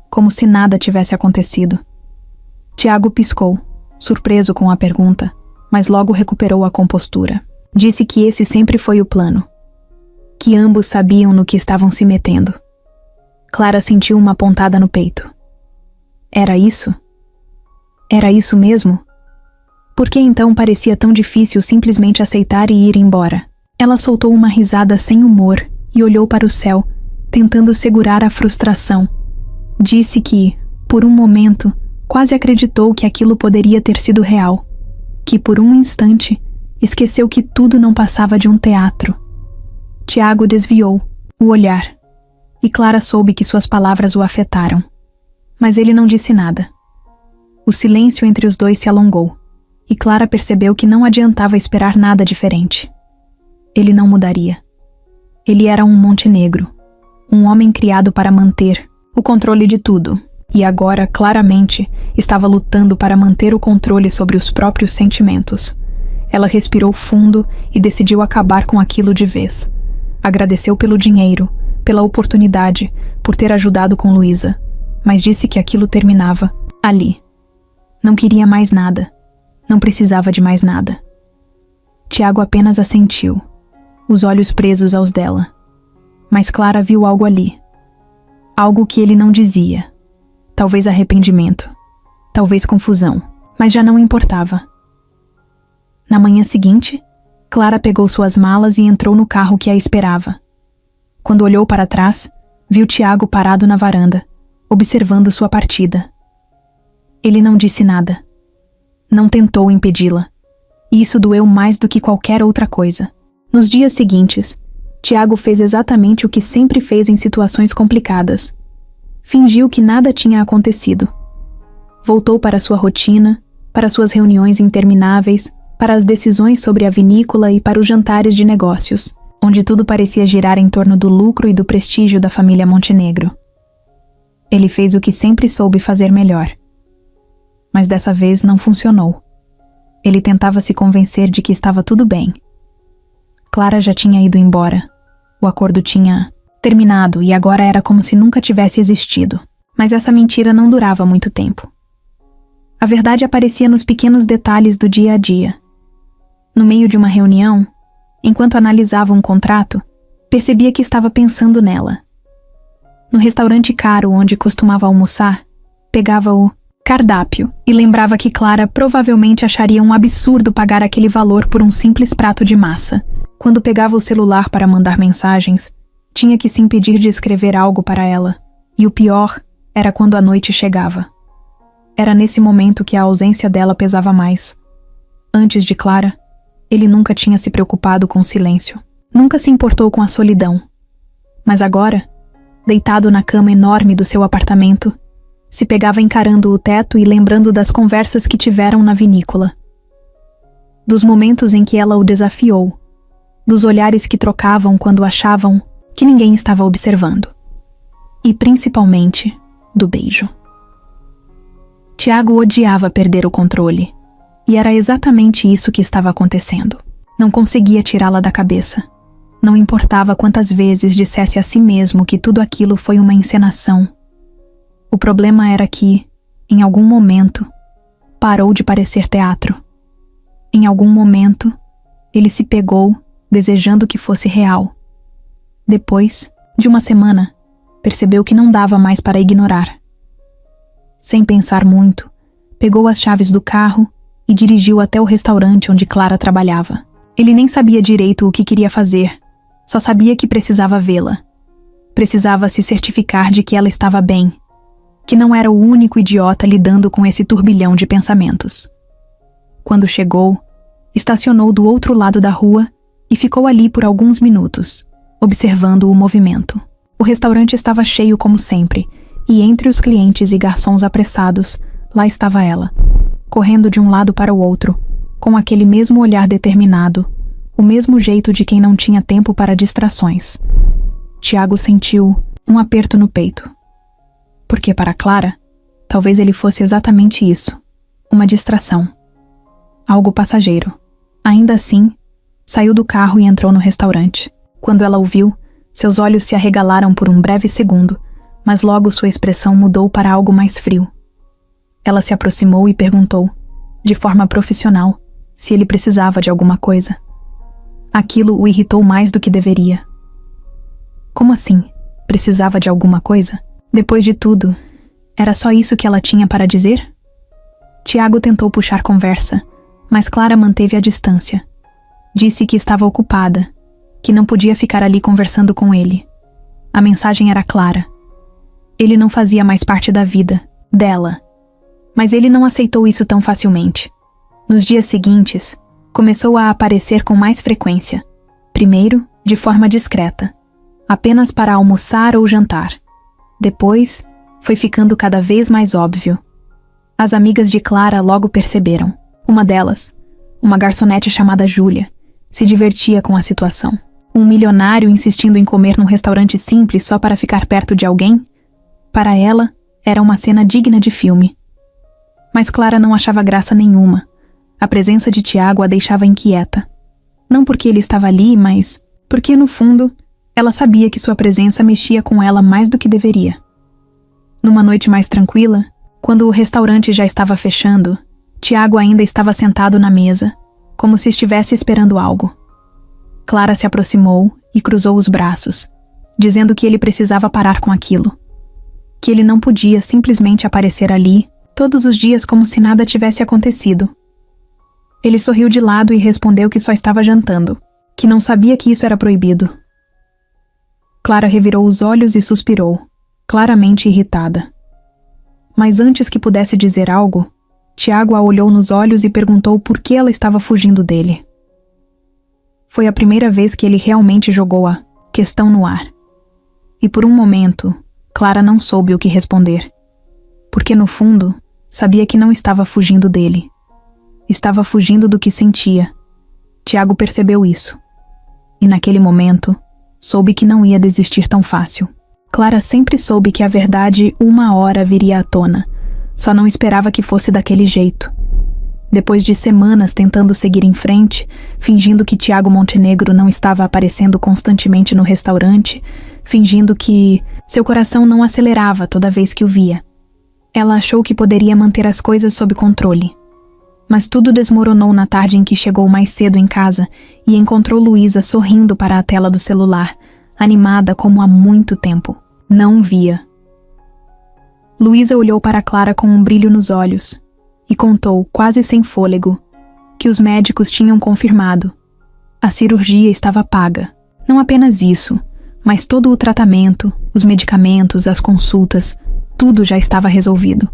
como se nada tivesse acontecido. Tiago piscou, surpreso com a pergunta, mas logo recuperou a compostura. Disse que esse sempre foi o plano, que ambos sabiam no que estavam se metendo. Clara sentiu uma pontada no peito. Era isso? Era isso mesmo? Por que então parecia tão difícil simplesmente aceitar e ir embora? Ela soltou uma risada sem humor e olhou para o céu, tentando segurar a frustração. Disse que, por um momento, quase acreditou que aquilo poderia ter sido real, que por um instante esqueceu que tudo não passava de um teatro. Tiago desviou o olhar, e Clara soube que suas palavras o afetaram. Mas ele não disse nada. O silêncio entre os dois se alongou, e Clara percebeu que não adiantava esperar nada diferente. Ele não mudaria. Ele era um Montenegro, um homem criado para manter o controle de tudo, e agora, claramente, estava lutando para manter o controle sobre os próprios sentimentos. Ela respirou fundo e decidiu acabar com aquilo de vez. Agradeceu pelo dinheiro, pela oportunidade, por ter ajudado com Luísa, mas disse que aquilo terminava ali. Não queria mais nada. Não precisava de mais nada. Tiago apenas assentiu, os olhos presos aos dela. Mas Clara viu algo ali. Algo que ele não dizia. Talvez arrependimento. Talvez confusão. Mas já não importava. Na manhã seguinte, Clara pegou suas malas e entrou no carro que a esperava. Quando olhou para trás, viu Tiago parado na varanda, observando sua partida. Ele não disse nada. Não tentou impedi-la. E isso doeu mais do que qualquer outra coisa. Nos dias seguintes, Tiago fez exatamente o que sempre fez em situações complicadas. Fingiu que nada tinha acontecido. Voltou para sua rotina, para suas reuniões intermináveis, para as decisões sobre a vinícola e para os jantares de negócios. onde tudo parecia girar em torno do lucro e do prestígio da família Montenegro. Ele fez o que sempre soube fazer melhor. Mas dessa vez não funcionou. Ele tentava se convencer de que estava tudo bem. Clara já tinha ido embora. O acordo tinha terminado e agora era como se nunca tivesse existido. Mas essa mentira não durava muito tempo. A verdade aparecia nos pequenos detalhes do dia a dia. No meio de uma reunião, enquanto analisava um contrato, percebia que estava pensando nela. No restaurante caro onde costumava almoçar, pegava o cardápio e lembrava que Clara provavelmente acharia um absurdo pagar aquele valor por um simples prato de massa. Quando pegava o celular para mandar mensagens, tinha que se impedir de escrever algo para ela. E o pior era quando a noite chegava. Era nesse momento que a ausência dela pesava mais. Antes de Clara, ele nunca tinha se preocupado com o silêncio. Nunca se importou com a solidão. Mas agora, deitado na cama enorme do seu apartamento, se pegava encarando o teto e lembrando das conversas que tiveram na vinícola. Dos momentos em que ela o desafiou. Dos olhares que trocavam quando achavam que ninguém estava observando. E principalmente, do beijo. Tiago odiava perder o controle. E era exatamente isso que estava acontecendo. Não conseguia tirá-la da cabeça. Não importava quantas vezes dissesse a si mesmo que tudo aquilo foi uma encenação. O problema era que, em algum momento, parou de parecer teatro. Em algum momento, ele se pegou, desejando que fosse real. Depois, de uma semana, percebeu que não dava mais para ignorar. Sem pensar muito, pegou as chaves do carro e dirigiu até o restaurante onde Clara trabalhava. Ele nem sabia direito o que queria fazer, só sabia que precisava vê-la. Precisava se certificar de que ela estava bem, que não era o único idiota lidando com esse turbilhão de pensamentos. Quando chegou, estacionou do outro lado da rua e ficou ali por alguns minutos, observando o movimento. O restaurante estava cheio como sempre, e entre os clientes e garçons apressados, lá estava ela, correndo de um lado para o outro, com aquele mesmo olhar determinado, o mesmo jeito de quem não tinha tempo para distrações. Tiago sentiu um aperto no peito. Porque para Clara, talvez ele fosse exatamente isso, uma distração. Algo passageiro. Ainda assim, saiu do carro e entrou no restaurante. Quando ela o viu, seus olhos se arregalaram por um breve segundo, mas logo sua expressão mudou para algo mais frio. Ela se aproximou e perguntou, de forma profissional, se ele precisava de alguma coisa. Aquilo o irritou mais do que deveria. Como assim? Precisava de alguma coisa? Depois de tudo, era só isso que ela tinha para dizer? Tiago tentou puxar conversa, mas Clara manteve a distância. Disse que estava ocupada, que não podia ficar ali conversando com ele. A mensagem era clara. Ele não fazia mais parte da vida dela. Mas ele não aceitou isso tão facilmente. Nos dias seguintes, começou a aparecer com mais frequência. Primeiro, de forma discreta, apenas para almoçar ou jantar. Depois, foi ficando cada vez mais óbvio. As amigas de Clara logo perceberam. Uma delas, uma garçonete chamada Júlia, se divertia com a situação. Um milionário insistindo em comer num restaurante simples só para ficar perto de alguém? Para ela, era uma cena digna de filme. Mas Clara não achava graça nenhuma. A presença de Tiago a deixava inquieta. Não porque ele estava ali, mas porque, no fundo, ela sabia que sua presença mexia com ela mais do que deveria. Numa noite mais tranquila, quando o restaurante já estava fechando, Tiago ainda estava sentado na mesa, como se estivesse esperando algo. Clara se aproximou e cruzou os braços, dizendo que ele precisava parar com aquilo. Que ele não podia simplesmente aparecer ali, todos os dias como se nada tivesse acontecido. Ele sorriu de lado e respondeu que só estava jantando, que não sabia que isso era proibido. Clara revirou os olhos e suspirou, claramente irritada. Mas antes que pudesse dizer algo, Tiago a olhou nos olhos e perguntou por que ela estava fugindo dele. Foi a primeira vez que ele realmente jogou a questão no ar. E por um momento, Clara não soube o que responder. Porque no fundo, sabia que não estava fugindo dele. Estava fugindo do que sentia. Tiago percebeu isso. e naquele momento, soube que não ia desistir tão fácil. Clara sempre soube que a verdade uma hora viria à tona, só não esperava que fosse daquele jeito. Depois de semanas tentando seguir em frente, fingindo que Tiago Montenegro não estava aparecendo constantemente no restaurante, fingindo que seu coração não acelerava toda vez que o via, ela achou que poderia manter as coisas sob controle. Mas tudo desmoronou na tarde em que chegou mais cedo em casa e encontrou Luísa sorrindo para a tela do celular, animada como há muito tempo. Não via. Luísa olhou para Clara com um brilho nos olhos e contou, quase sem fôlego, que os médicos tinham confirmado. A cirurgia estava paga. Não apenas isso, mas todo o tratamento, os medicamentos, as consultas, tudo já estava resolvido.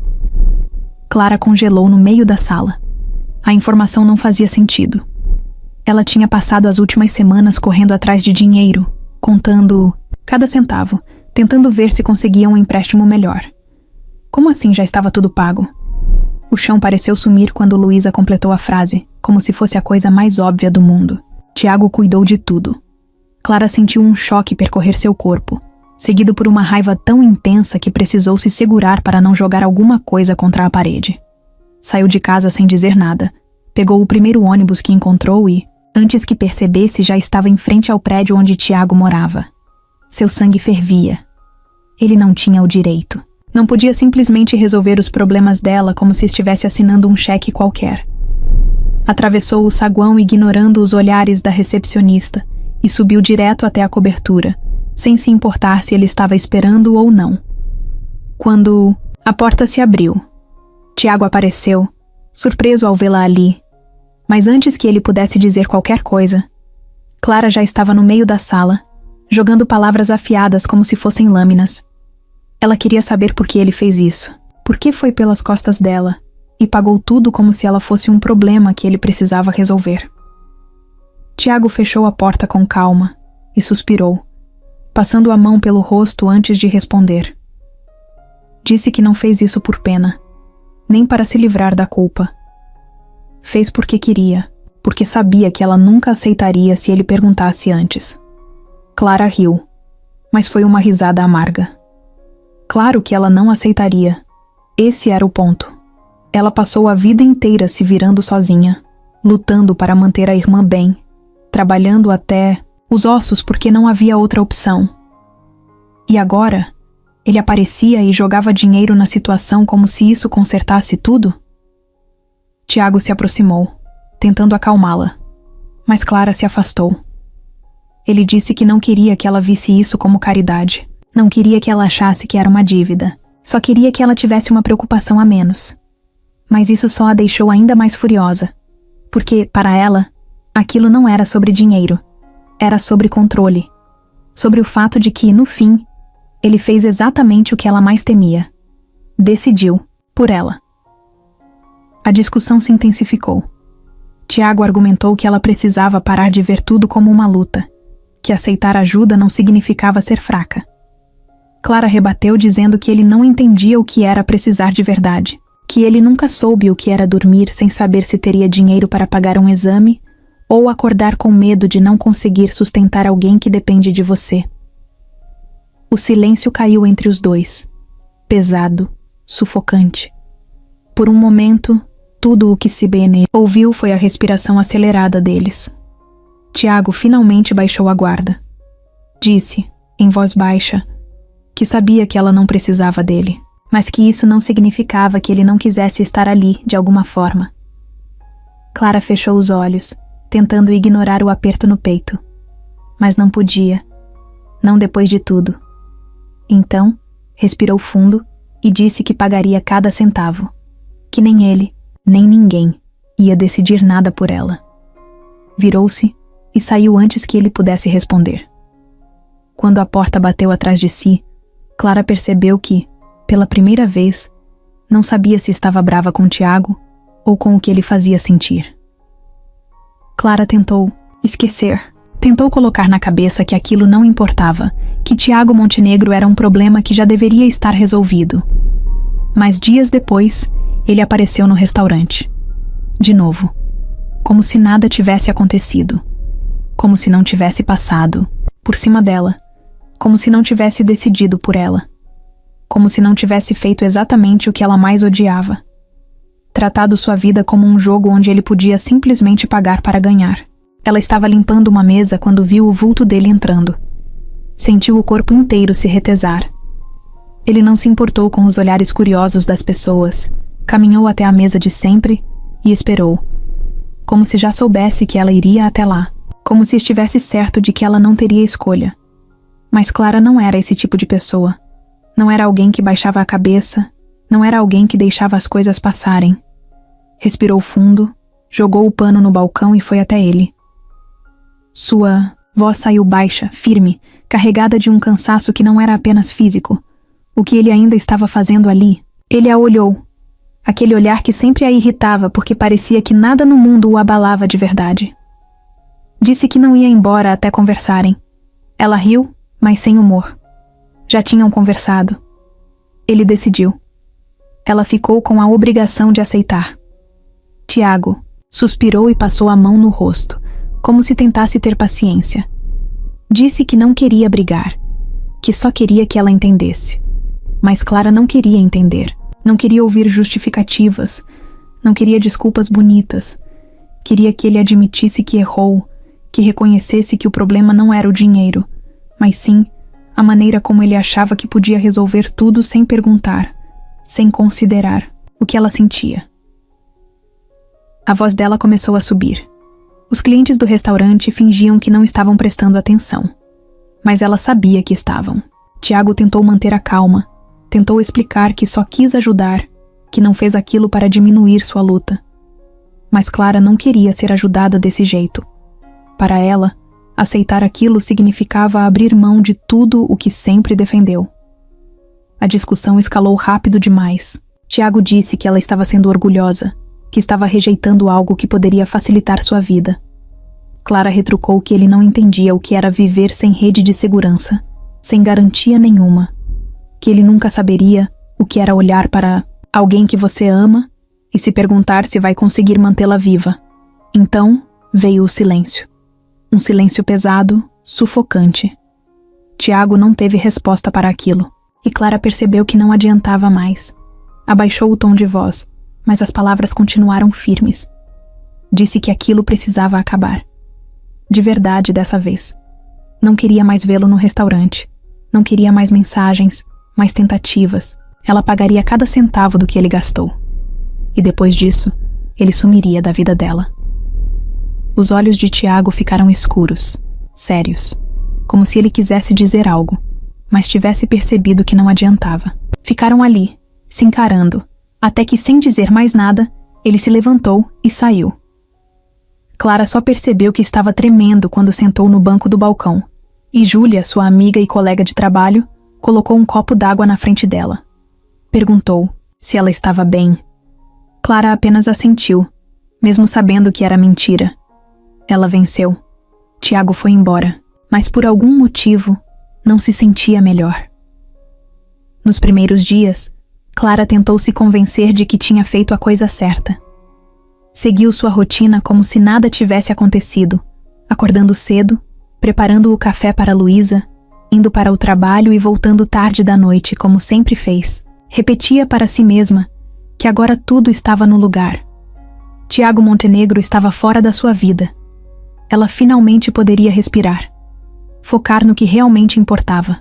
Clara congelou no meio da sala. A informação não fazia sentido. Ela tinha passado as últimas semanas correndo atrás de dinheiro, contando cada centavo, tentando ver se conseguia um empréstimo melhor. Como assim já estava tudo pago? O chão pareceu sumir quando Luísa completou a frase, como se fosse a coisa mais óbvia do mundo. Tiago cuidou de tudo. Clara sentiu um choque percorrer seu corpo, seguido por uma raiva tão intensa que precisou se segurar para não jogar alguma coisa contra a parede. Saiu de casa sem dizer nada, pegou o primeiro ônibus que encontrou e, antes que percebesse, já estava em frente ao prédio onde Tiago morava. Seu sangue fervia. Ele não tinha o direito. Não podia simplesmente resolver os problemas dela como se estivesse assinando um cheque qualquer. Atravessou o saguão ignorando os olhares da recepcionista e subiu direto até a cobertura, sem se importar se ele estava esperando ou não. Quando a porta se abriu, Tiago apareceu, surpreso ao vê-la ali. Mas antes que ele pudesse dizer qualquer coisa, Clara já estava no meio da sala, jogando palavras afiadas como se fossem lâminas. Ela queria saber por que ele fez isso, por que foi pelas costas dela, e pagou tudo como se ela fosse um problema que ele precisava resolver. Tiago fechou a porta com calma e suspirou, passando a mão pelo rosto antes de responder. Disse que não fez isso por pena, nem para se livrar da culpa. Fez porque queria, porque sabia que ela nunca aceitaria se ele perguntasse antes. Clara riu, mas foi uma risada amarga. Claro que ela não aceitaria. Esse era o ponto. Ela passou a vida inteira se virando sozinha, lutando para manter a irmã bem, trabalhando até os ossos porque não havia outra opção. E agora, ele aparecia e jogava dinheiro na situação como se isso consertasse tudo? Tiago se aproximou, tentando acalmá-la, mas Clara se afastou. Ele disse que não queria que ela visse isso como caridade. Não queria que ela achasse que era uma dívida. Só queria que ela tivesse uma preocupação a menos. Mas isso só a deixou ainda mais furiosa. Porque, para ela, aquilo não era sobre dinheiro. Era sobre controle. Sobre o fato de que, no fim, ele fez exatamente o que ela mais temia. Decidiu, por ela. A discussão se intensificou. Tiago argumentou que ela precisava parar de ver tudo como uma luta. Que aceitar ajuda não significava ser fraca. Clara rebateu dizendo que ele não entendia o que era precisar de verdade, que ele nunca soube o que era dormir sem saber se teria dinheiro para pagar um exame ou acordar com medo de não conseguir sustentar alguém que depende de você. O silêncio caiu entre os dois, pesado, sufocante. Por um momento, tudo o que Sibene ouviu foi a respiração acelerada deles. Tiago finalmente baixou a guarda. Disse, em voz baixa, que sabia que ela não precisava dele, mas que isso não significava que ele não quisesse estar ali, de alguma forma. Clara fechou os olhos, tentando ignorar o aperto no peito. Mas não podia. Não depois de tudo. Então, respirou fundo e disse que pagaria cada centavo. Que nem ele, nem ninguém, ia decidir nada por ela. Virou-se e saiu antes que ele pudesse responder. Quando a porta bateu atrás de si, Clara percebeu que, pela primeira vez, não sabia se estava brava com Tiago ou com o que ele fazia sentir. Clara tentou esquecer, tentou colocar na cabeça que aquilo não importava, que Tiago Montenegro era um problema que já deveria estar resolvido. Mas dias depois, ele apareceu no restaurante. De novo, como se nada tivesse acontecido. como se não tivesse passado por cima dela, como se não tivesse decidido por ela, como se não tivesse feito exatamente o que ela mais odiava. Tratado sua vida como um jogo onde ele podia simplesmente pagar para ganhar. Ela estava limpando uma mesa quando viu o vulto dele entrando. Sentiu o corpo inteiro se retesar. Ele não se importou com os olhares curiosos das pessoas, caminhou até a mesa de sempre e esperou, como se já soubesse que ela iria até lá, como se estivesse certo de que ela não teria escolha. Mas Clara não era esse tipo de pessoa. Não era alguém que baixava a cabeça, não era alguém que deixava as coisas passarem. Respirou fundo, jogou o pano no balcão e foi até ele. Sua voz saiu baixa, firme, carregada de um cansaço que não era apenas físico. O que ele ainda estava fazendo ali? Ele a olhou. Aquele olhar que sempre a irritava porque parecia que nada no mundo o abalava de verdade. Disse que não ia embora até conversarem. Ela riu, mas sem humor. Já tinham conversado. Ele decidiu. Ela ficou com a obrigação de aceitar. Tiago suspirou e passou a mão no rosto, como se tentasse ter paciência. Disse que não queria brigar, que só queria que ela entendesse. Mas Clara não queria entender. Não queria ouvir justificativas. Não queria desculpas bonitas. Queria que ele admitisse que errou, que reconhecesse que o problema não era o dinheiro, mas sim a maneira como ele achava que podia resolver tudo sem perguntar, sem considerar o que ela sentia. A voz dela começou a subir. Os clientes do restaurante fingiam que não estavam prestando atenção, mas ela sabia que estavam. Tiago tentou manter a calma, tentou explicar que só quis ajudar, que não fez aquilo para diminuir sua luta. Mas Clara não queria ser ajudada desse jeito. Para ela, aceitar aquilo significava abrir mão de tudo o que sempre defendeu. A discussão escalou rápido demais. Tiago disse que ela estava sendo orgulhosa, que estava rejeitando algo que poderia facilitar sua vida. Clara retrucou que ele não entendia o que era viver sem rede de segurança, sem garantia nenhuma, que ele nunca saberia o que era olhar para alguém que você ama e se perguntar se vai conseguir mantê-la viva. Então veio o silêncio. Um silêncio pesado, sufocante. Tiago não teve resposta para aquilo, e Clara percebeu que não adiantava mais. Abaixou o tom de voz, mas as palavras continuaram firmes. Disse que aquilo precisava acabar. De verdade dessa vez. Não queria mais vê-lo no restaurante. Não queria mais mensagens, mais tentativas. Ela pagaria cada centavo do que ele gastou. E depois disso, ele sumiria da vida dela. Os olhos de Tiago ficaram escuros, sérios, como se ele quisesse dizer algo, mas tivesse percebido que não adiantava. Ficaram ali, se encarando, até que, sem dizer mais nada, ele se levantou e saiu. Clara só percebeu que estava tremendo quando sentou no banco do balcão, e Júlia, sua amiga e colega de trabalho, colocou um copo d'água na frente dela. Perguntou se ela estava bem. Clara apenas assentiu, mesmo sabendo que era mentira. Ela venceu. Tiago foi embora, mas por algum motivo não se sentia melhor. Nos primeiros dias, Clara tentou se convencer de que tinha feito a coisa certa. Seguiu sua rotina como se nada tivesse acontecido, acordando cedo, preparando o café para Luísa, indo para o trabalho e voltando tarde da noite, como sempre fez. Repetia para si mesma que agora tudo estava no lugar. Tiago Montenegro estava fora da sua vida. Ela finalmente poderia respirar, focar no que realmente importava.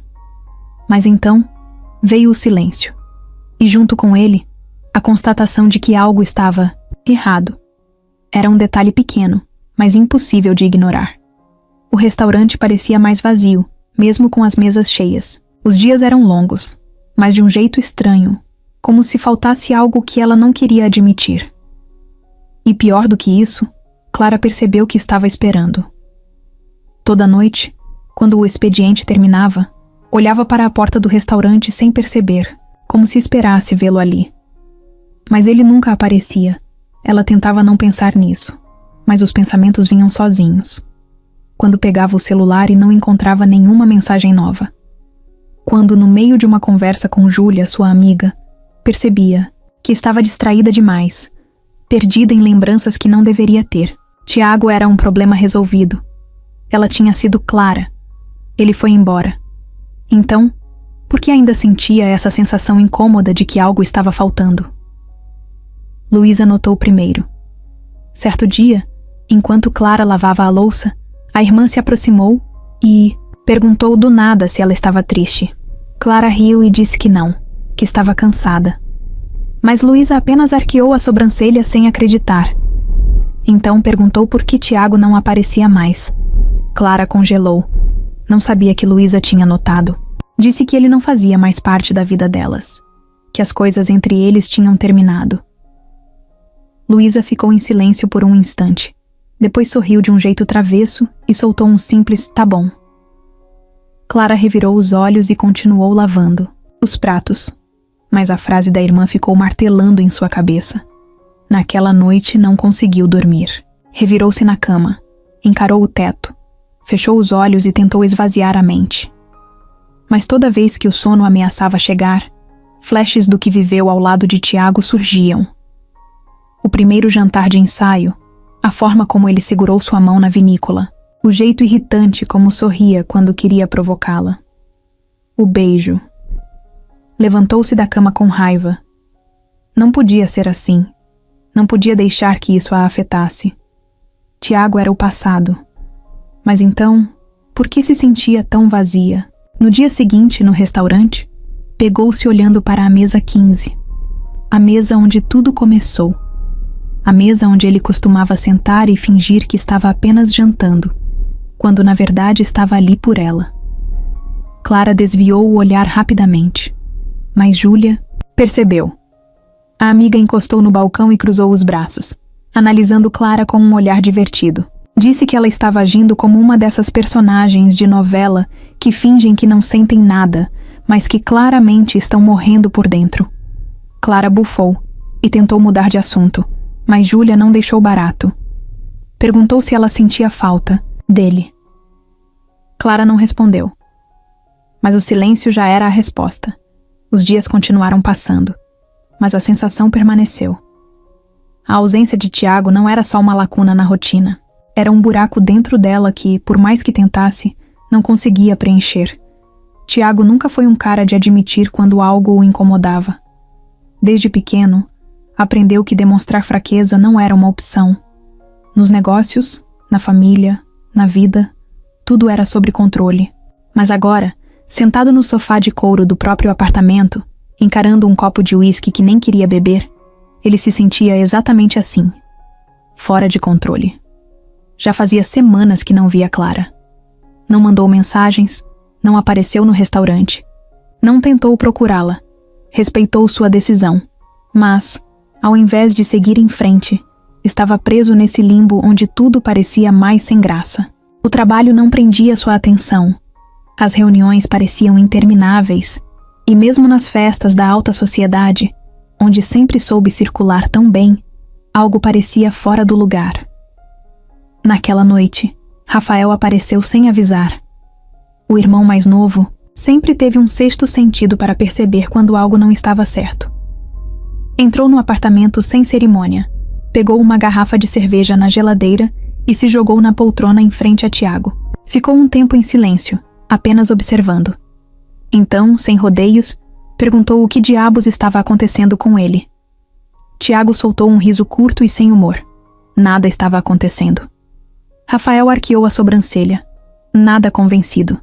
Mas então veio o silêncio, e junto com ele, a constatação de que algo estava errado. Era um detalhe pequeno, mas impossível de ignorar. O restaurante parecia mais vazio, mesmo com as mesas cheias. Os dias eram longos, mas de um jeito estranho, como se faltasse algo que ela não queria admitir. E pior do que isso, Clara percebeu que estava esperando. Toda noite, quando o expediente terminava, olhava para a porta do restaurante sem perceber, como se esperasse vê-lo ali. Mas ele nunca aparecia. Ela tentava não pensar nisso, mas os pensamentos vinham sozinhos. Quando pegava o celular e não encontrava nenhuma mensagem nova. Quando, no meio de uma conversa com Júlia, sua amiga, percebia que estava distraída demais, perdida em lembranças que não deveria ter. Tiago era um problema resolvido. Ela tinha sido Clara. Ele foi embora. Então, por que ainda sentia essa sensação incômoda de que algo estava faltando? Luísa notou primeiro. Certo dia, enquanto Clara lavava a louça, a irmã se aproximou e perguntou do nada se ela estava triste. Clara riu e disse que não, que estava cansada. Mas Luísa apenas arqueou a sobrancelha sem acreditar. Então perguntou por que Tiago não aparecia mais. Clara congelou. Não sabia que Luísa tinha notado. Disse que ele não fazia mais parte da vida delas, que as coisas entre eles tinham terminado. Luísa ficou em silêncio por um instante. Depois sorriu de um jeito travesso e soltou um simples "tá bom". Clara revirou os olhos e continuou lavando os pratos. Mas a frase da irmã ficou martelando em sua cabeça. Naquela noite não conseguiu dormir. Revirou-se na cama, encarou o teto, fechou os olhos e tentou esvaziar a mente. Mas toda vez que o sono ameaçava chegar, flashes do que viveu ao lado de Tiago surgiam. O primeiro jantar de ensaio, a forma como ele segurou sua mão na vinícola, o jeito irritante como sorria quando queria provocá-la. O beijo. Levantou-se da cama com raiva. Não podia ser assim. Não podia deixar que isso a afetasse. Tiago era o passado. Mas então, por que se sentia tão vazia? No dia seguinte, no restaurante, pegou-se olhando para a mesa 15. A mesa onde tudo começou. A mesa onde ele costumava sentar e fingir que estava apenas jantando, quando na verdade estava ali por ela. Clara desviou o olhar rapidamente, mas Júlia percebeu. A amiga encostou no balcão e cruzou os braços, analisando Clara com um olhar divertido. Disse que ela estava agindo como uma dessas personagens de novela que fingem que não sentem nada, mas que claramente estão morrendo por dentro. Clara bufou e tentou mudar de assunto, mas Júlia não deixou barato. Perguntou se ela sentia falta dele. Clara não respondeu. Mas o silêncio já era a resposta. Os dias continuaram passando, mas a sensação permaneceu. A ausência de Tiago não era só uma lacuna na rotina. Era um buraco dentro dela que, por mais que tentasse, não conseguia preencher. Tiago nunca foi um cara de admitir quando algo o incomodava. Desde pequeno, aprendeu que demonstrar fraqueza não era uma opção. Nos negócios, na família, na vida, tudo era sob controle. Mas agora, sentado no sofá de couro do próprio apartamento, encarando um copo de uísque que nem queria beber, ele se sentia exatamente assim, fora de controle. Já fazia semanas que não via Clara. Não mandou mensagens, não apareceu no restaurante. Não tentou procurá-la. Respeitou sua decisão. Mas, ao invés de seguir em frente, estava preso nesse limbo onde tudo parecia mais sem graça. O trabalho não prendia sua atenção. As reuniões pareciam intermináveis. E mesmo nas festas da alta sociedade, onde sempre soube circular tão bem, algo parecia fora do lugar. Naquela noite, Rafael apareceu sem avisar. O irmão mais novo sempre teve um sexto sentido para perceber quando algo não estava certo. Entrou no apartamento sem cerimônia, pegou uma garrafa de cerveja na geladeira e se jogou na poltrona em frente a Tiago. Ficou um tempo em silêncio, apenas observando. Então, sem rodeios, perguntou o que diabos estava acontecendo com ele. Tiago soltou um riso curto e sem humor. Nada estava acontecendo. Rafael arqueou a sobrancelha, nada convencido.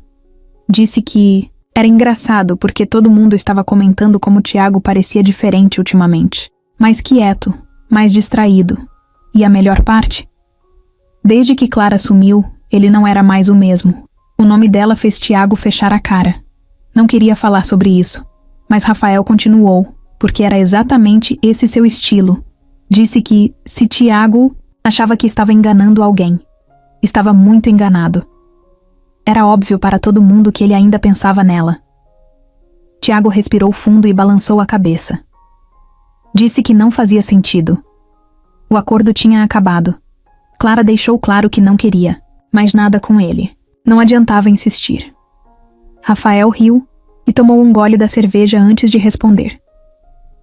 Disse que era engraçado porque todo mundo estava comentando como Tiago parecia diferente ultimamente. Mais quieto, mais distraído. E a melhor parte? Desde que Clara sumiu, ele não era mais o mesmo. O nome dela fez Tiago fechar a cara. Não queria falar sobre isso, mas Rafael continuou, porque era exatamente esse seu estilo. Disse que, se Tiago achava que estava enganando alguém, estava muito enganado. Era óbvio para todo mundo que ele ainda pensava nela. Tiago respirou fundo e balançou a cabeça. Disse que não fazia sentido. O acordo tinha acabado. Clara deixou claro que não queria, mas nada com ele. Não adiantava insistir. Rafael riu e tomou um gole da cerveja antes de responder.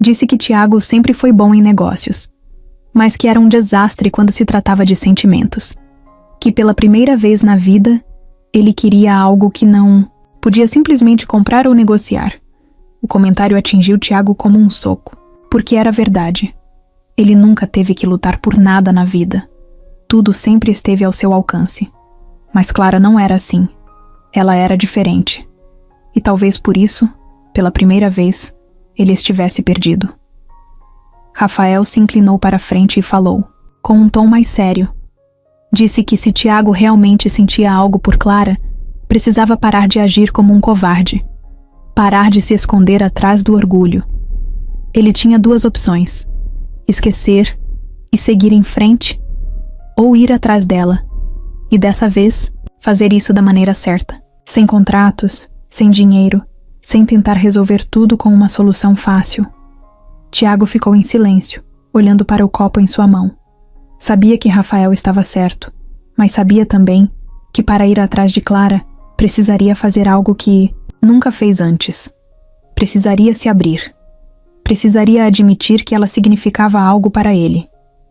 Disse que Tiago sempre foi bom em negócios, mas que era um desastre quando se tratava de sentimentos. que pela primeira vez na vida, ele queria algo que não podia simplesmente comprar ou negociar. O comentário atingiu Tiago como um soco, porque era verdade. Ele nunca teve que lutar por nada na vida. Tudo sempre esteve ao seu alcance. Mas Clara não era assim. Ela era diferente. E talvez por isso, pela primeira vez, ele estivesse perdido. Rafael se inclinou para a frente e falou, com um tom mais sério. Disse que se Tiago realmente sentia algo por Clara, precisava parar de agir como um covarde. Parar de se esconder atrás do orgulho. Ele tinha duas opções: esquecer e seguir em frente, ou ir atrás dela, e dessa vez, fazer isso da maneira certa, sem contratos, sem dinheiro, sem tentar resolver tudo com uma solução fácil. Tiago ficou em silêncio, olhando para o copo em sua mão. Sabia que Rafael estava certo, mas sabia também que para ir atrás de Clara, precisaria fazer algo que nunca fez antes. Precisaria se abrir. Precisaria admitir que ela significava algo para ele.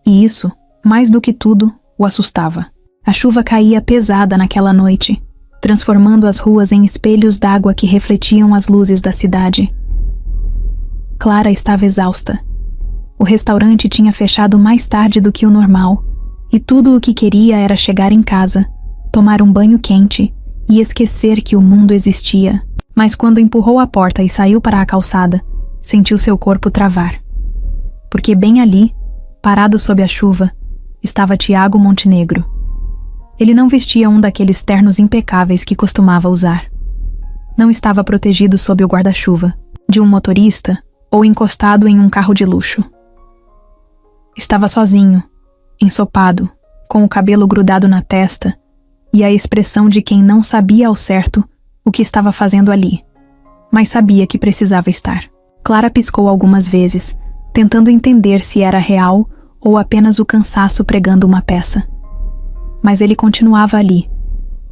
E isso, mais do que tudo, o assustava. A chuva caía pesada naquela noite, transformando as ruas em espelhos d'água que refletiam as luzes da cidade. Clara estava exausta. O restaurante tinha fechado mais tarde do que o normal, e tudo o que queria era chegar em casa, tomar um banho quente e esquecer que o mundo existia. Mas quando empurrou a porta e saiu para a calçada, sentiu seu corpo travar. Porque bem ali, parado sob a chuva, estava Tiago Montenegro. Ele não vestia um daqueles ternos impecáveis que costumava usar. Não estava protegido sob o guarda-chuva, de um motorista ou encostado em um carro de luxo. Estava sozinho, ensopado, com o cabelo grudado na testa e a expressão de quem não sabia ao certo o que estava fazendo ali, mas sabia que precisava estar. Clara piscou algumas vezes, tentando entender se era real ou apenas o cansaço pregando uma peça. Mas ele continuava ali,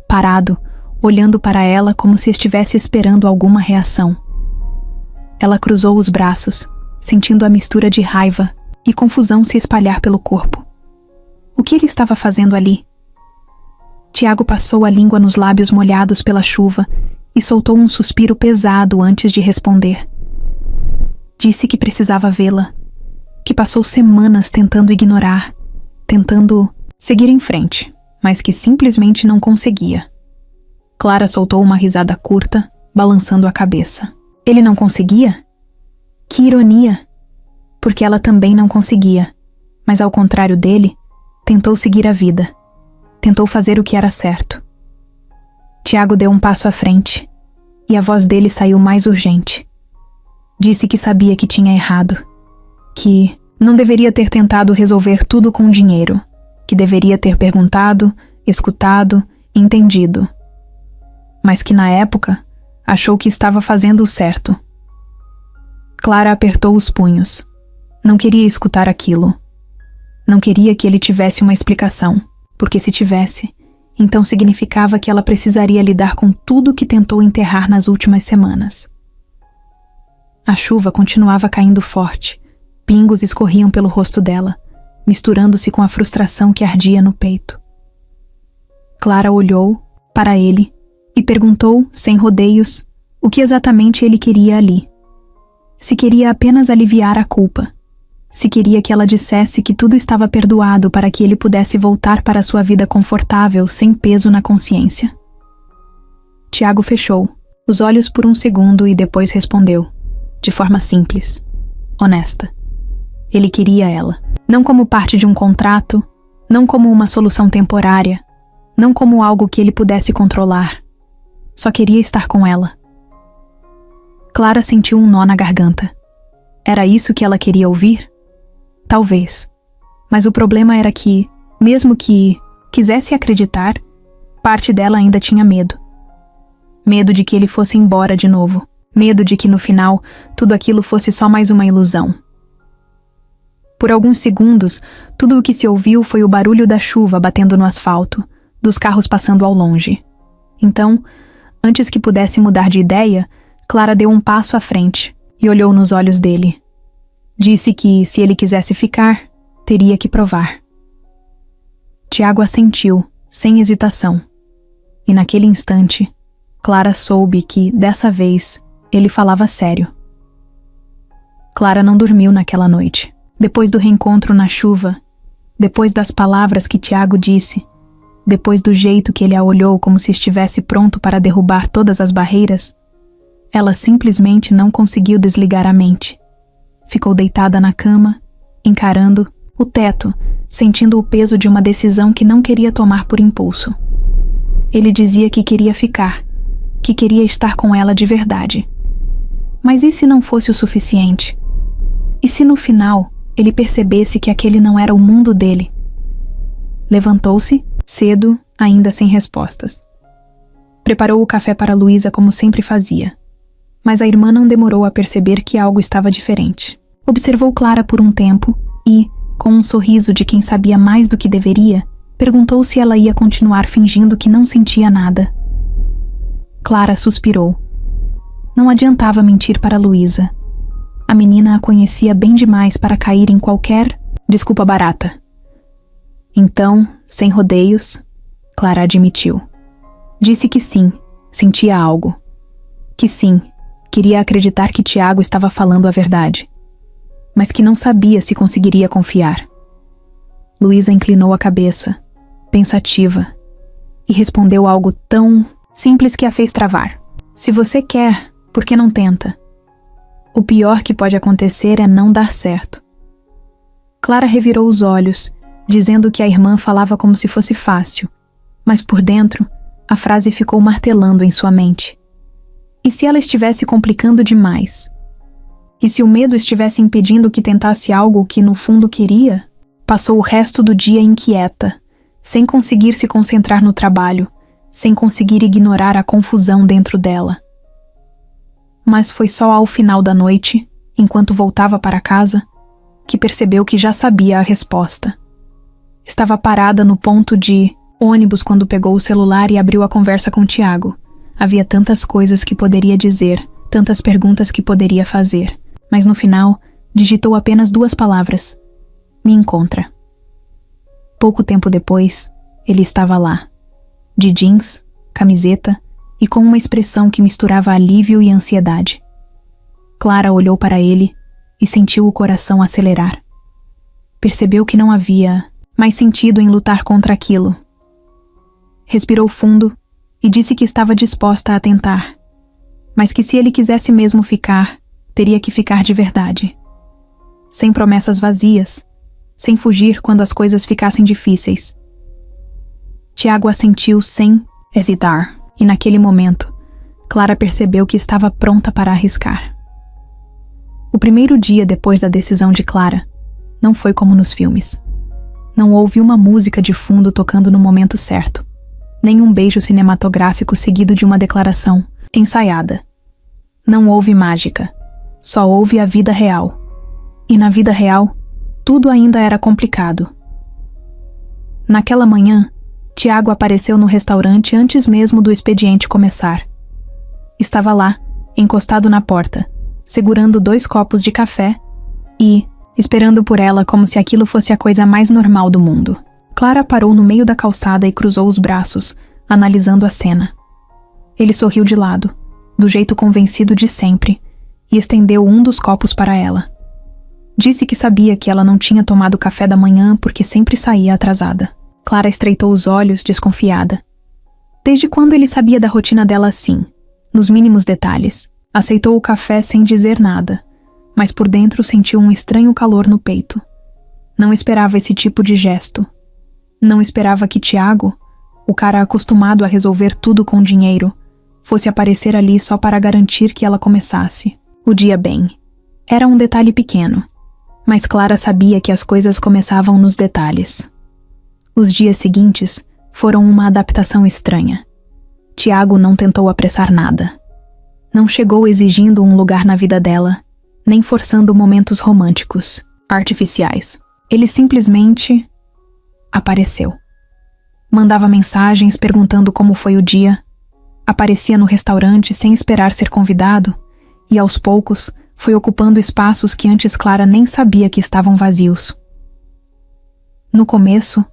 parado, olhando para ela como se estivesse esperando alguma reação. Ela cruzou os braços, sentindo a mistura de raiva e confusão se espalhar pelo corpo. O que ele estava fazendo ali? Tiago passou a língua nos lábios molhados pela chuva e soltou um suspiro pesado antes de responder. Disse que precisava vê-la, que passou semanas tentando ignorar, tentando seguir em frente, mas que simplesmente não conseguia. Clara soltou uma risada curta, balançando a cabeça. Ele não conseguia? Que ironia! Porque ela também não conseguia, mas ao contrário dele, tentou seguir a vida. Tentou fazer o que era certo. Tiago deu um passo à frente, e a voz dele saiu mais urgente. Disse que sabia que tinha errado, que não deveria ter tentado resolver tudo com dinheiro, que deveria ter perguntado, escutado, entendido. Mas que na época, achou que estava fazendo o certo. Clara apertou os punhos. Não queria escutar aquilo. Não queria que ele tivesse uma explicação, porque se tivesse, então significava que ela precisaria lidar com tudo que tentou enterrar nas últimas semanas. A chuva continuava caindo forte, pingos escorriam pelo rosto dela, misturando-se com a frustração que ardia no peito. Clara olhou para ele e perguntou, sem rodeios, o que exatamente ele queria ali. Se queria apenas aliviar a culpa. Se queria que ela dissesse que tudo estava perdoado para que ele pudesse voltar para sua vida confortável sem peso na consciência. Tiago fechou os olhos por um segundo e depois respondeu, de forma simples, honesta. Ele queria ela, não como parte de um contrato, não como uma solução temporária, não como algo que ele pudesse controlar. Só queria estar com ela. Clara sentiu um nó na garganta. Era isso que ela queria ouvir? Talvez. Mas o problema era que, mesmo que quisesse acreditar, parte dela ainda tinha medo. Medo de que ele fosse embora de novo. Medo de que no final tudo aquilo fosse só mais uma ilusão. Por alguns segundos, tudo o que se ouviu foi o barulho da chuva batendo no asfalto, dos carros passando ao longe. Então, antes que pudesse mudar de ideia, Clara deu um passo à frente e olhou nos olhos dele. Disse que, se ele quisesse ficar, teria que provar. Tiago assentiu, sem hesitação. E naquele instante, Clara soube que, dessa vez, ele falava sério. Clara não dormiu naquela noite. Depois do reencontro na chuva, depois das palavras que Tiago disse, depois do jeito que ele a olhou como se estivesse pronto para derrubar todas as barreiras, ela simplesmente não conseguiu desligar a mente. Ficou deitada na cama, encarando o teto, sentindo o peso de uma decisão que não queria tomar por impulso. Ele dizia que queria ficar, que queria estar com ela de verdade. Mas e se não fosse o suficiente? E se no final ele percebesse que aquele não era o mundo dele? Levantou-se, cedo, ainda sem respostas. Preparou o café para Luísa como sempre fazia. Mas a irmã não demorou a perceber que algo estava diferente. Observou Clara por um tempo e, com um sorriso de quem sabia mais do que deveria, perguntou se ela ia continuar fingindo que não sentia nada. Clara suspirou. Não adiantava mentir para Luísa. A menina a conhecia bem demais para cair em qualquer desculpa barata. Então, sem rodeios, Clara admitiu. Disse que sim, sentia algo. Que sim, queria acreditar que Tiago estava falando a verdade. Mas que não sabia se conseguiria confiar. Luísa inclinou a cabeça, pensativa, e respondeu algo tão simples que a fez travar. Se você quer, por que não tenta? O pior que pode acontecer é não dar certo. Clara revirou os olhos, dizendo que a irmã falava como se fosse fácil, mas por dentro, a frase ficou martelando em sua mente. E se ela estivesse complicando demais? E se o medo estivesse impedindo que tentasse algo que no fundo queria? Passou o resto do dia inquieta, sem conseguir se concentrar no trabalho, sem conseguir ignorar a confusão dentro dela. Mas foi só ao final da noite, enquanto voltava para casa, que percebeu que já sabia a resposta. Estava parada no ponto de ônibus quando pegou o celular e abriu a conversa com Tiago. Havia tantas coisas que poderia dizer, tantas perguntas que poderia fazer, mas no final, digitou apenas 2 palavras. Me encontra. Pouco tempo depois, ele estava lá, de jeans, camiseta e com uma expressão que misturava alívio e ansiedade. Clara olhou para ele e sentiu o coração acelerar. Percebeu que não havia mais sentido em lutar contra aquilo. Respirou fundo e disse que estava disposta a tentar, mas que se ele quisesse mesmo ficar, teria que ficar de verdade. Sem promessas vazias, sem fugir quando as coisas ficassem difíceis. Tiago assentiu sem hesitar, e naquele momento, Clara percebeu que estava pronta para arriscar. O primeiro dia depois da decisão de Clara não foi como nos filmes. Não houve uma música de fundo tocando no momento certo, nem um beijo cinematográfico seguido de uma declaração ensaiada. Não houve mágica, só houve a vida real. E na vida real, tudo ainda era complicado. Naquela manhã, Tiago apareceu no restaurante antes mesmo do expediente começar. Estava lá, encostado na porta, segurando 2 copos de café e esperando por ela como se aquilo fosse a coisa mais normal do mundo. Clara parou no meio da calçada e cruzou os braços, analisando a cena. Ele sorriu de lado, do jeito convencido de sempre, e estendeu um dos copos para ela. Disse que sabia que ela não tinha tomado café da manhã porque sempre saía atrasada. Clara estreitou os olhos, desconfiada. Desde quando ele sabia da rotina dela assim, nos mínimos detalhes? Aceitou o café sem dizer nada, mas por dentro sentiu um estranho calor no peito. Não esperava esse tipo de gesto. Não esperava que Tiago, o cara acostumado a resolver tudo com dinheiro, fosse aparecer ali só para garantir que ela começasse o dia bem. Era um detalhe pequeno, mas Clara sabia que as coisas começavam nos detalhes. Os dias seguintes foram uma adaptação estranha. Tiago não tentou apressar nada. Não chegou exigindo um lugar na vida dela, nem forçando momentos românticos, artificiais. Ele simplesmente apareceu. Mandava mensagens perguntando como foi o dia, aparecia no restaurante sem esperar ser convidado e, aos poucos, foi ocupando espaços que antes Clara nem sabia que estavam vazios. No começo,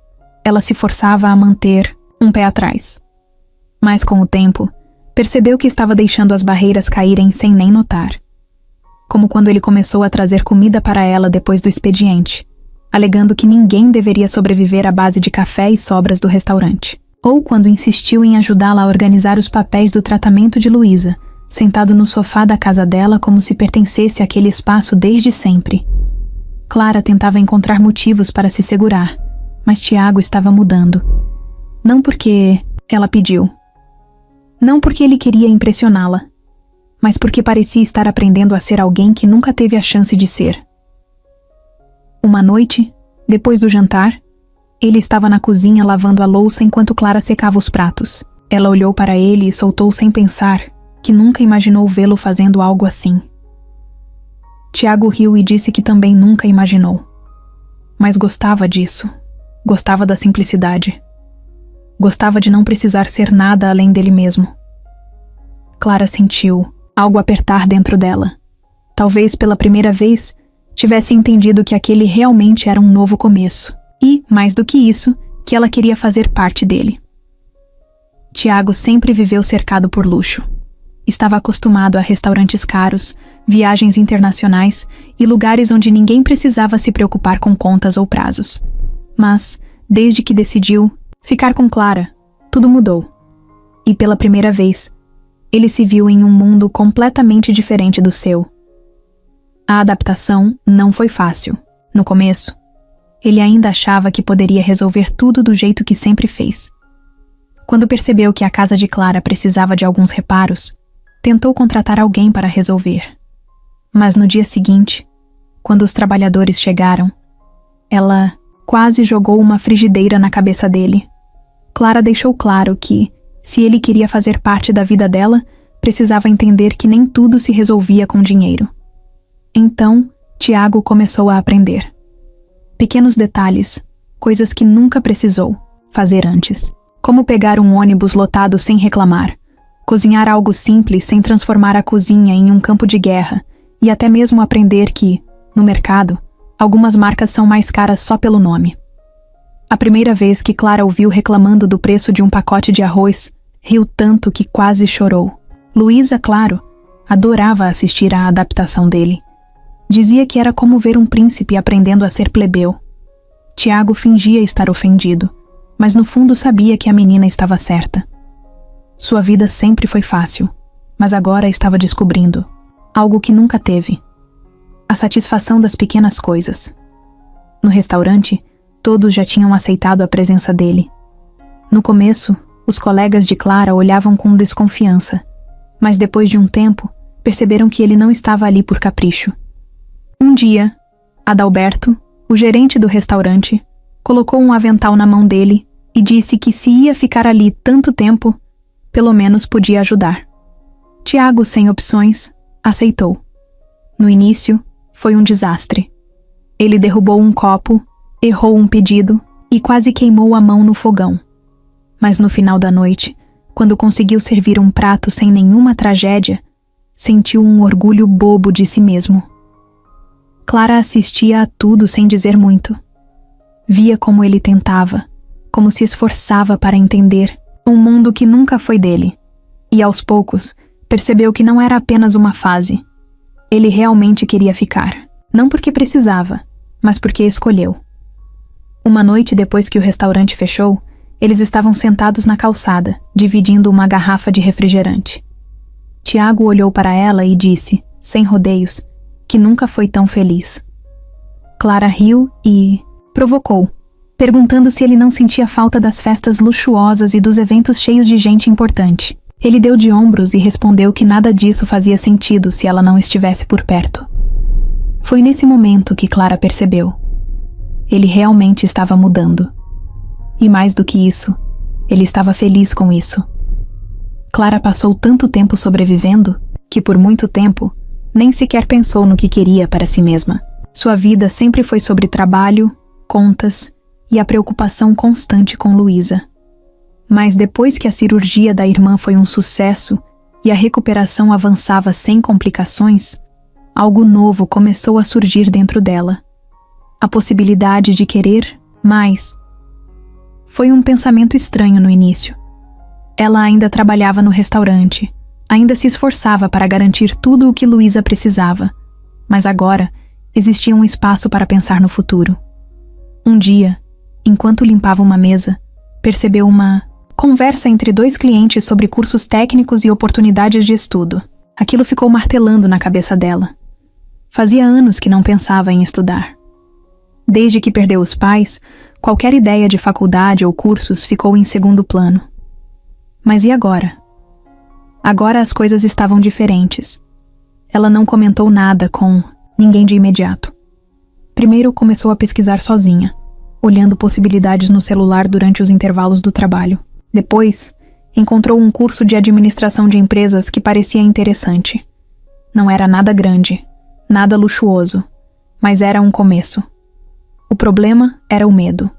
ela se forçava a manter um pé atrás. Mas com o tempo, percebeu que estava deixando as barreiras caírem sem nem notar. Como quando ele começou a trazer comida para ela depois do expediente, alegando que ninguém deveria sobreviver à base de café e sobras do restaurante. Ou quando insistiu em ajudá-la a organizar os papéis do tratamento de Luísa, sentado no sofá da casa dela como se pertencesse àquele espaço desde sempre. Clara tentava encontrar motivos para se segurar, mas Tiago estava mudando. Não porque ela pediu. Não porque ele queria impressioná-la, mas porque parecia estar aprendendo a ser alguém que nunca teve a chance de ser. Uma noite, depois do jantar, ele estava na cozinha lavando a louça enquanto Clara secava os pratos. Ela olhou para ele e soltou sem pensar que nunca imaginou vê-lo fazendo algo assim. Tiago riu e disse que também nunca imaginou. Mas gostava disso. Gostava da simplicidade. Gostava de não precisar ser nada além dele mesmo. Clara sentiu algo apertar dentro dela. Talvez pela primeira vez tivesse entendido que aquele realmente era um novo começo. E, mais do que isso, que ela queria fazer parte dele. Tiago sempre viveu cercado por luxo. Estava acostumado a restaurantes caros, viagens internacionais e lugares onde ninguém precisava se preocupar com contas ou prazos. Mas, desde que decidiu ficar com Clara, tudo mudou. E pela primeira vez, ele se viu em um mundo completamente diferente do seu. A adaptação não foi fácil. No começo, ele ainda achava que poderia resolver tudo do jeito que sempre fez. Quando percebeu que a casa de Clara precisava de alguns reparos, tentou contratar alguém para resolver. Mas no dia seguinte, quando os trabalhadores chegaram, ela quase jogou uma frigideira na cabeça dele. Clara deixou claro que, se ele queria fazer parte da vida dela, precisava entender que nem tudo se resolvia com dinheiro. Então, Tiago começou a aprender. Pequenos detalhes, coisas que nunca precisou fazer antes. Como pegar um ônibus lotado sem reclamar, cozinhar algo simples sem transformar a cozinha em um campo de guerra, e até mesmo aprender que, no mercado, algumas marcas são mais caras só pelo nome. A primeira vez que Clara ouviu reclamando do preço de um pacote de arroz, riu tanto que quase chorou. Luísa, claro, adorava assistir à adaptação dele. Dizia que era como ver um príncipe aprendendo a ser plebeu. Tiago fingia estar ofendido, mas no fundo sabia que a menina estava certa. Sua vida sempre foi fácil, mas agora estava descobrindo algo que nunca teve: a satisfação das pequenas coisas. No restaurante, todos já tinham aceitado a presença dele. No começo, os colegas de Clara olhavam com desconfiança, mas depois de um tempo, perceberam que ele não estava ali por capricho. Um dia, Adalberto, o gerente do restaurante, colocou um avental na mão dele e disse que se ia ficar ali tanto tempo, pelo menos podia ajudar. Tiago, sem opções, aceitou. No início, foi um desastre. Ele derrubou um copo, errou um pedido e quase queimou a mão no fogão. Mas no final da noite, quando conseguiu servir um prato sem nenhuma tragédia, sentiu um orgulho bobo de si mesmo. Clara assistia a tudo sem dizer muito. Via como ele tentava, como se esforçava para entender um mundo que nunca foi dele. E aos poucos, percebeu que não era apenas uma fase. Ele realmente queria ficar. Não porque precisava, mas porque escolheu. Uma noite depois que o restaurante fechou, eles estavam sentados na calçada, dividindo uma garrafa de refrigerante. Tiago olhou para ela e disse, sem rodeios, que nunca foi tão feliz. Clara riu e provocou, perguntando se ele não sentia falta das festas luxuosas e dos eventos cheios de gente importante. Ele deu de ombros e respondeu que nada disso fazia sentido se ela não estivesse por perto. Foi nesse momento que Clara percebeu. Ele realmente estava mudando. E mais do que isso, ele estava feliz com isso. Clara passou tanto tempo sobrevivendo que, por muito tempo, nem sequer pensou no que queria para si mesma. Sua vida sempre foi sobre trabalho, contas e a preocupação constante com Luísa. Mas depois que a cirurgia da irmã foi um sucesso e a recuperação avançava sem complicações, algo novo começou a surgir dentro dela. A possibilidade de querer mais. Foi um pensamento estranho no início. Ela ainda trabalhava no restaurante, ainda se esforçava para garantir tudo o que Luísa precisava, mas agora existia um espaço para pensar no futuro. Um dia, enquanto limpava uma mesa, percebeu uma conversa entre 2 clientes sobre cursos técnicos e oportunidades de estudo. Aquilo ficou martelando na cabeça dela. Fazia anos que não pensava em estudar. Desde que perdeu os pais, qualquer ideia de faculdade ou cursos ficou em segundo plano. Mas e agora? Agora as coisas estavam diferentes. Ela não comentou nada com ninguém de imediato. Primeiro começou a pesquisar sozinha, olhando possibilidades no celular durante os intervalos do trabalho. Depois, encontrou um curso de administração de empresas que parecia interessante. Não era nada grande, nada luxuoso, mas era um começo. O problema era o medo.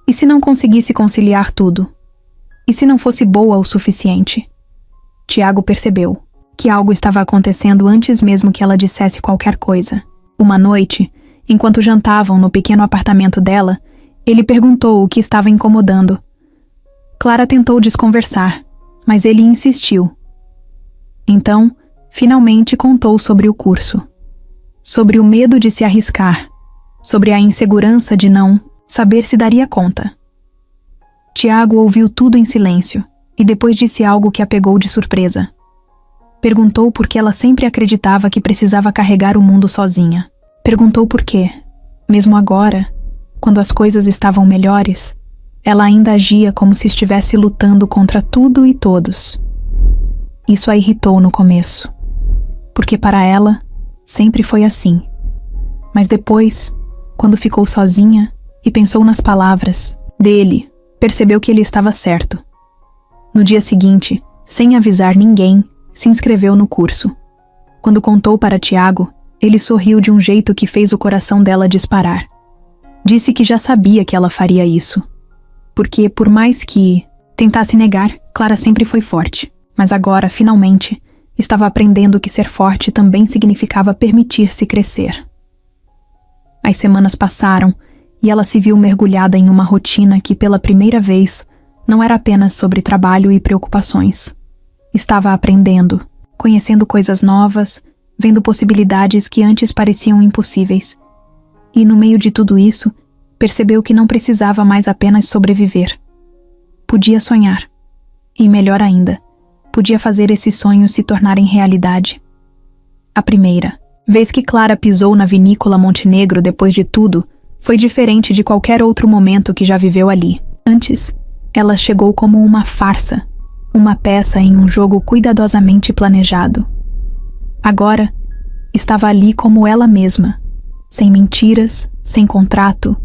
E se não conseguisse conciliar tudo? E se não fosse boa o suficiente? Tiago percebeu que algo estava acontecendo antes mesmo que ela dissesse qualquer coisa. Uma noite, enquanto jantavam no pequeno apartamento dela, ele perguntou o que estava incomodando. Clara tentou desconversar, mas ele insistiu. Então, finalmente contou sobre o curso. Sobre o medo de se arriscar. Sobre a insegurança de não saber se daria conta. Tiago ouviu tudo em silêncio e depois disse algo que a pegou de surpresa. Perguntou por que ela sempre acreditava que precisava carregar o mundo sozinha. Perguntou por quê, mesmo agora, quando as coisas estavam melhores, ela ainda agia como se estivesse lutando contra tudo e todos. Isso a irritou no começo, porque para ela sempre foi assim. Mas depois, quando ficou sozinha e pensou nas palavras dele, percebeu que ele estava certo. No dia seguinte, sem avisar ninguém, se inscreveu no curso. Quando contou para Tiago, ele sorriu de um jeito que fez o coração dela disparar. Disse que já sabia que ela faria isso. Porque, por mais que tentasse negar, Clara sempre foi forte. Mas agora, finalmente, estava aprendendo que ser forte também significava permitir-se crescer. As semanas passaram e ela se viu mergulhada em uma rotina que, pela primeira vez, não era apenas sobre trabalho e preocupações. Estava aprendendo, conhecendo coisas novas, vendo possibilidades que antes pareciam impossíveis. E, no meio de tudo isso, percebeu que não precisava mais apenas sobreviver. Podia sonhar. E, melhor ainda, podia fazer esses sonhos se tornarem realidade. A primeira vez que Clara pisou na vinícola Montenegro depois de tudo, foi diferente de qualquer outro momento que já viveu ali. Antes, ela chegou como uma farsa, uma peça em um jogo cuidadosamente planejado. Agora, estava ali como ela mesma, sem mentiras, sem contrato,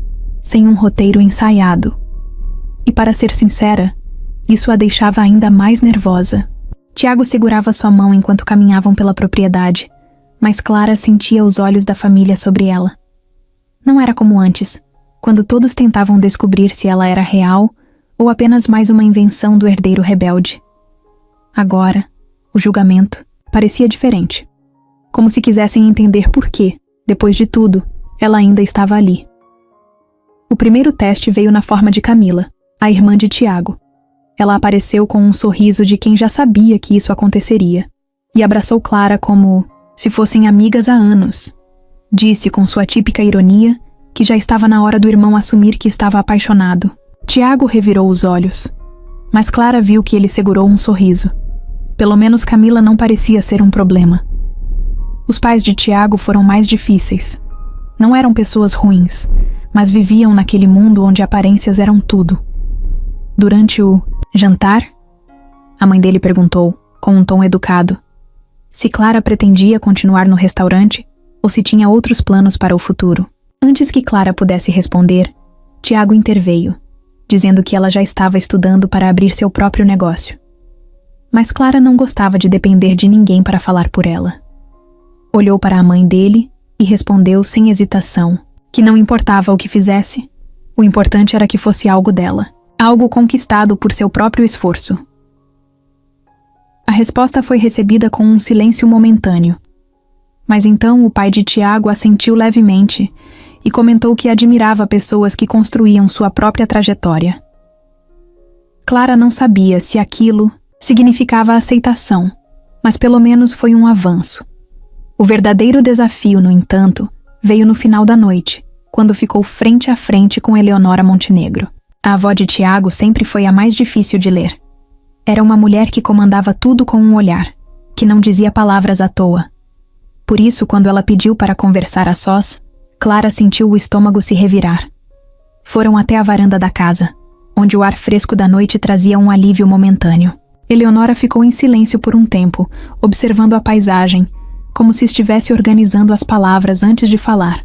sem um roteiro ensaiado. E para ser sincera, isso a deixava ainda mais nervosa. Tiago segurava sua mão enquanto caminhavam pela propriedade, mas Clara sentia os olhos da família sobre ela. Não era como antes, quando todos tentavam descobrir se ela era real ou apenas mais uma invenção do herdeiro rebelde. Agora, o julgamento parecia diferente. Como se quisessem entender por que, depois de tudo, ela ainda estava ali. O primeiro teste veio na forma de Camila, a irmã de Tiago. Ela apareceu com um sorriso de quem já sabia que isso aconteceria, e abraçou Clara como se fossem amigas há anos. Disse com sua típica ironia que já estava na hora do irmão assumir que estava apaixonado. Tiago revirou os olhos, mas Clara viu que ele segurou um sorriso. Pelo menos Camila não parecia ser um problema. Os pais de Tiago foram mais difíceis. Não eram pessoas ruins, mas viviam naquele mundo onde aparências eram tudo. Durante o jantar, a mãe dele perguntou, com um tom educado, se Clara pretendia continuar no restaurante ou se tinha outros planos para o futuro. Antes que Clara pudesse responder, Tiago interveio, dizendo que ela já estava estudando para abrir seu próprio negócio. Mas Clara não gostava de depender de ninguém para falar por ela. Olhou para a mãe dele e respondeu sem hesitação que não importava o que fizesse, o importante era que fosse algo dela, algo conquistado por seu próprio esforço. A resposta foi recebida com um silêncio momentâneo. Mas então o pai de Tiago assentiu levemente e comentou que admirava pessoas que construíam sua própria trajetória. Clara não sabia se aquilo significava aceitação, mas pelo menos foi um avanço. O verdadeiro desafio, no entanto, veio no final da noite, quando ficou frente a frente com Eleonora Montenegro. A avó de Tiago sempre foi a mais difícil de ler. Era uma mulher que comandava tudo com um olhar, que não dizia palavras à toa. Por isso, quando ela pediu para conversar a sós, Clara sentiu o estômago se revirar. Foram até a varanda da casa, onde o ar fresco da noite trazia um alívio momentâneo. Eleonora ficou em silêncio por um tempo, observando a paisagem, como se estivesse organizando as palavras antes de falar.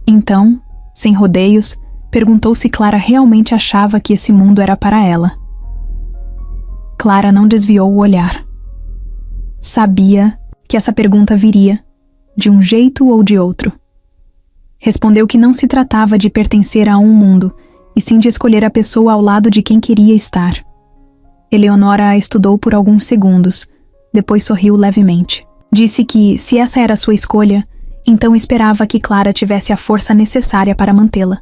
Então, sem rodeios, perguntou se Clara realmente achava que esse mundo era para ela. Clara não desviou o olhar. Sabia que essa pergunta viria, de um jeito ou de outro. Respondeu que não se tratava de pertencer a um mundo, e sim de escolher a pessoa ao lado de quem queria estar. Eleonora a estudou por alguns segundos, depois sorriu levemente. Disse que, se essa era sua escolha, então esperava que Clara tivesse a força necessária para mantê-la.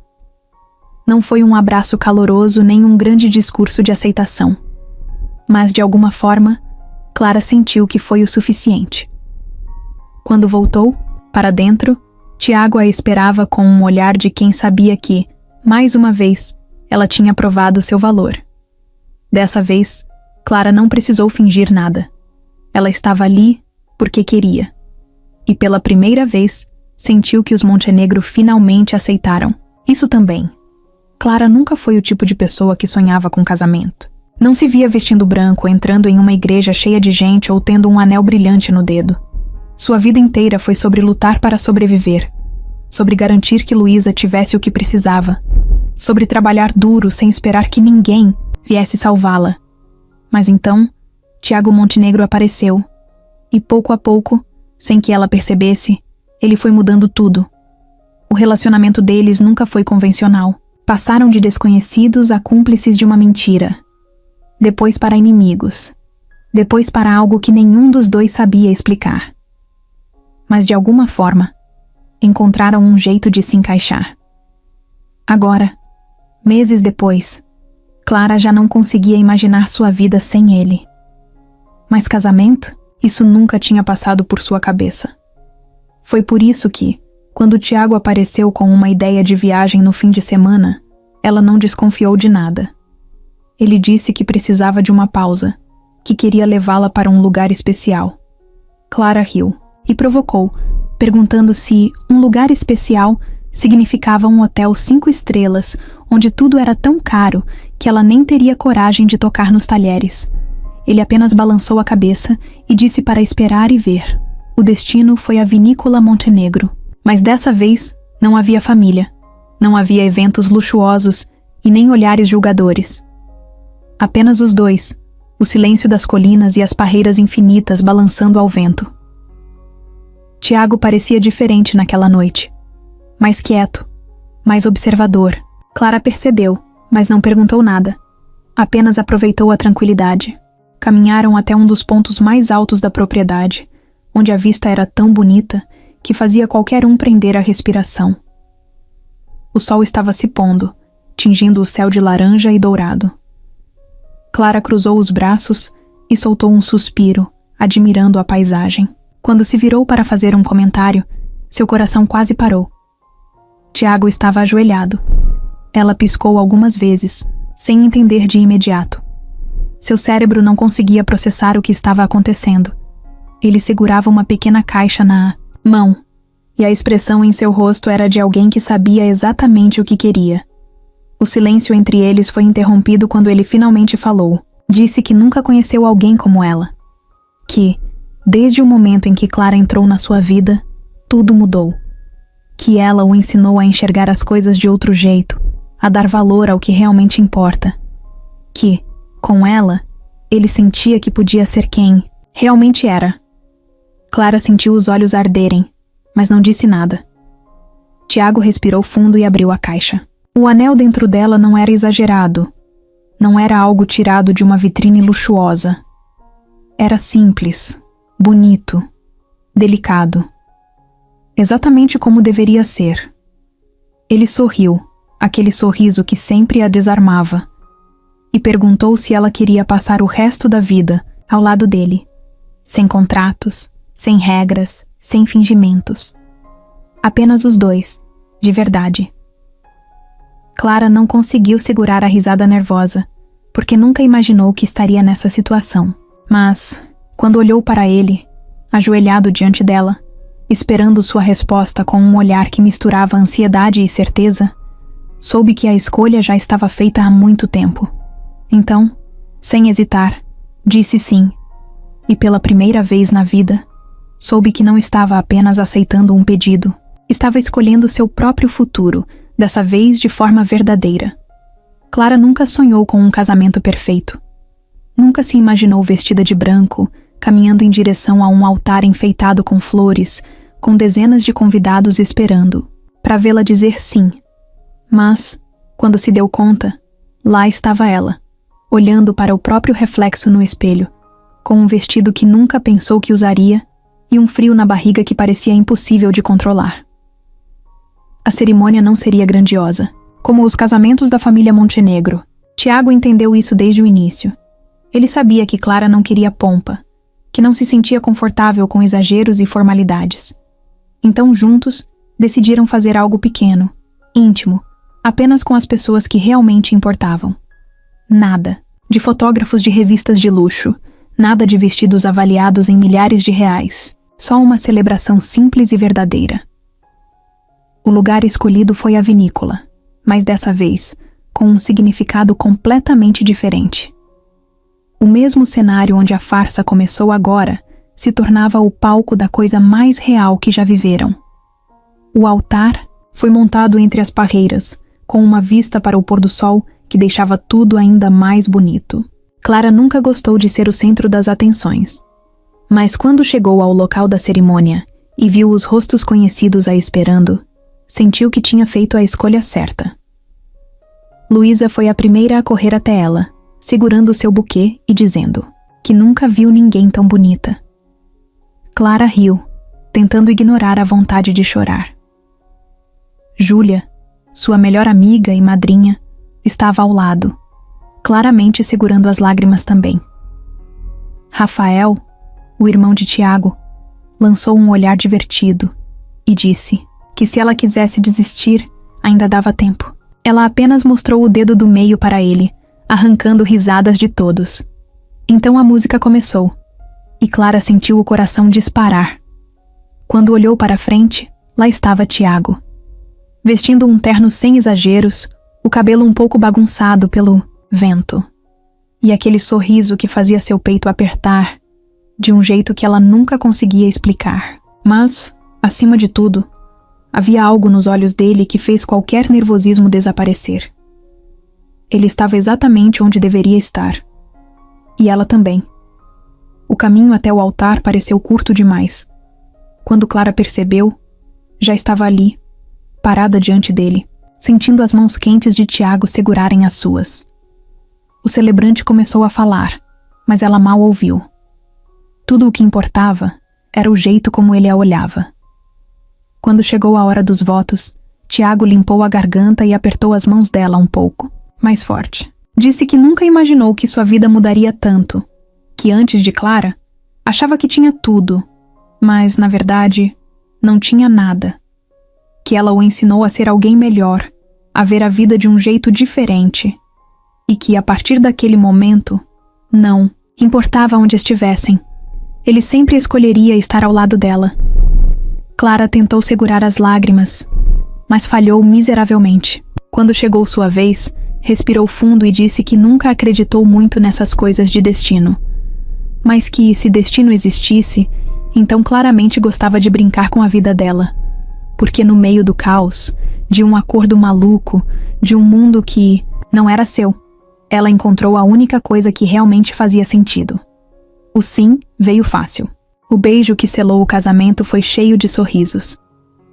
Não foi um abraço caloroso nem um grande discurso de aceitação. Mas, de alguma forma, Clara sentiu que foi o suficiente. Quando voltou, para dentro, Tiago a esperava com um olhar de quem sabia que, mais uma vez, ela tinha provado seu valor. Dessa vez, Clara não precisou fingir nada. Ela estava ali porque queria. E pela primeira vez, sentiu que os Montenegro finalmente aceitaram. Isso também. Clara nunca foi o tipo de pessoa que sonhava com casamento. Não se via vestindo branco, entrando em uma igreja cheia de gente ou tendo um anel brilhante no dedo. Sua vida inteira foi sobre lutar para sobreviver, sobre garantir que Luísa tivesse o que precisava, sobre trabalhar duro sem esperar que ninguém viesse salvá-la. Mas então, Tiago Montenegro apareceu, e pouco a pouco, sem que ela percebesse, ele foi mudando tudo. O relacionamento deles nunca foi convencional. Passaram de desconhecidos a cúmplices de uma mentira. Depois para inimigos. Depois para algo que nenhum dos dois sabia explicar. Mas de alguma forma, encontraram um jeito de se encaixar. Agora, meses depois, Clara já não conseguia imaginar sua vida sem ele. Mas casamento? Isso nunca tinha passado por sua cabeça. Foi por isso que, quando Tiago apareceu com uma ideia de viagem no fim de semana, ela não desconfiou de nada. Ele disse que precisava de uma pausa, que queria levá-la para um lugar especial. Clara riu e provocou, perguntando se um lugar especial significava um hotel 5 estrelas, onde tudo era tão caro que ela nem teria coragem de tocar nos talheres. Ele apenas balançou a cabeça e disse para esperar e ver. O destino foi a Vinícola Montenegro. Mas dessa vez, não havia família. Não havia eventos luxuosos e nem olhares julgadores. Apenas os dois, o silêncio das colinas e as parreiras infinitas balançando ao vento. Tiago parecia diferente naquela noite. Mais quieto, mais observador. Clara percebeu, mas não perguntou nada. Apenas aproveitou a tranquilidade. Caminharam até um dos pontos mais altos da propriedade, onde a vista era tão bonita que fazia qualquer um prender a respiração. O sol estava se pondo, tingindo o céu de laranja e dourado. Clara cruzou os braços e soltou um suspiro, admirando a paisagem. Quando se virou para fazer um comentário, seu coração quase parou. Tiago estava ajoelhado. Ela piscou algumas vezes, sem entender de imediato. Seu cérebro não conseguia processar o que estava acontecendo. Ele segurava uma pequena caixa na mão, e a expressão em seu rosto era de alguém que sabia exatamente o que queria. O silêncio entre eles foi interrompido quando ele finalmente falou. Disse que nunca conheceu alguém como ela. Que, desde o momento em que Clara entrou na sua vida, tudo mudou. Que ela o ensinou a enxergar as coisas de outro jeito, a dar valor ao que realmente importa. Que, com ela, ele sentia que podia ser quem realmente era. Clara sentiu os olhos arderem, mas não disse nada. Tiago respirou fundo e abriu a caixa. O anel dentro dela não era exagerado. Não era algo tirado de uma vitrine luxuosa. Era simples, bonito, delicado. Exatamente como deveria ser. Ele sorriu, aquele sorriso que sempre a desarmava. e perguntou se ela queria passar o resto da vida ao lado dele, sem contratos, sem regras, sem fingimentos. Apenas os dois, de verdade. Clara não conseguiu segurar a risada nervosa, porque nunca imaginou que estaria nessa situação. Mas, quando olhou para ele, ajoelhado diante dela, esperando sua resposta com um olhar que misturava ansiedade e certeza, soube que a escolha já estava feita há muito tempo. Então, sem hesitar, disse sim, e pela primeira vez na vida, soube que não estava apenas aceitando um pedido, estava escolhendo seu próprio futuro, dessa vez de forma verdadeira. Clara nunca sonhou com um casamento perfeito. Nunca se imaginou vestida de branco, caminhando em direção a um altar enfeitado com flores, com dezenas de convidados esperando, para vê-la dizer sim. Mas, quando se deu conta, lá estava ela, olhando para o próprio reflexo no espelho, com um vestido que nunca pensou que usaria e um frio na barriga que parecia impossível de controlar. A cerimônia não seria grandiosa, como os casamentos da família Montenegro. Tiago entendeu isso desde o início. Ele sabia que Clara não queria pompa, que não se sentia confortável com exageros e formalidades. Então, juntos, decidiram fazer algo pequeno, íntimo, apenas com as pessoas que realmente importavam. Nada de fotógrafos de revistas de luxo, nada de vestidos avaliados em milhares de reais, só uma celebração simples e verdadeira. O lugar escolhido foi a vinícola, mas dessa vez, com um significado completamente diferente. O mesmo cenário onde a farsa começou agora se tornava o palco da coisa mais real que já viveram. O altar foi montado entre as parreiras, com uma vista para o pôr do sol que deixava tudo ainda mais bonito. Clara nunca gostou de ser o centro das atenções. Mas quando chegou ao local da cerimônia e viu os rostos conhecidos a esperando, sentiu que tinha feito a escolha certa. Luísa foi a primeira a correr até ela, segurando seu buquê e dizendo que nunca viu ninguém tão bonita. Clara riu, tentando ignorar a vontade de chorar. Júlia, sua melhor amiga e madrinha, estava ao lado, claramente segurando as lágrimas também. Rafael, o irmão de Tiago, lançou um olhar divertido e disse que se ela quisesse desistir, ainda dava tempo. Ela apenas mostrou o dedo do meio para ele, arrancando risadas de todos. Então a música começou, e Clara sentiu o coração disparar. Quando olhou para frente, lá estava Tiago. Vestindo um terno sem exageros, o cabelo um pouco bagunçado pelo vento, e aquele sorriso que fazia seu peito apertar, de um jeito que ela nunca conseguia explicar. Mas, acima de tudo, havia algo nos olhos dele que fez qualquer nervosismo desaparecer. Ele estava exatamente onde deveria estar. E ela também. O caminho até o altar pareceu curto demais. Quando Clara percebeu, já estava ali, parada diante dele, sentindo as mãos quentes de Tiago segurarem as suas. O celebrante começou a falar, mas ela mal ouviu. Tudo o que importava era o jeito como ele a olhava. Quando chegou a hora dos votos, Tiago limpou a garganta e apertou as mãos dela um pouco, mais forte. Disse que nunca imaginou que sua vida mudaria tanto, que antes de Clara, achava que tinha tudo, mas, na verdade, não tinha nada. Que ela o ensinou a ser alguém melhor, a ver a vida de um jeito diferente, e que, a partir daquele momento, não importava onde estivessem, ele sempre escolheria estar ao lado dela. Clara tentou segurar as lágrimas, mas falhou miseravelmente. Quando chegou sua vez, respirou fundo e disse que nunca acreditou muito nessas coisas de destino, mas que, se destino existisse, então claramente gostava de brincar com a vida dela, porque no meio do caos, de um acordo maluco, de um mundo que não era seu, ela encontrou a única coisa que realmente fazia sentido. O sim veio fácil. O beijo que selou o casamento foi cheio de sorrisos.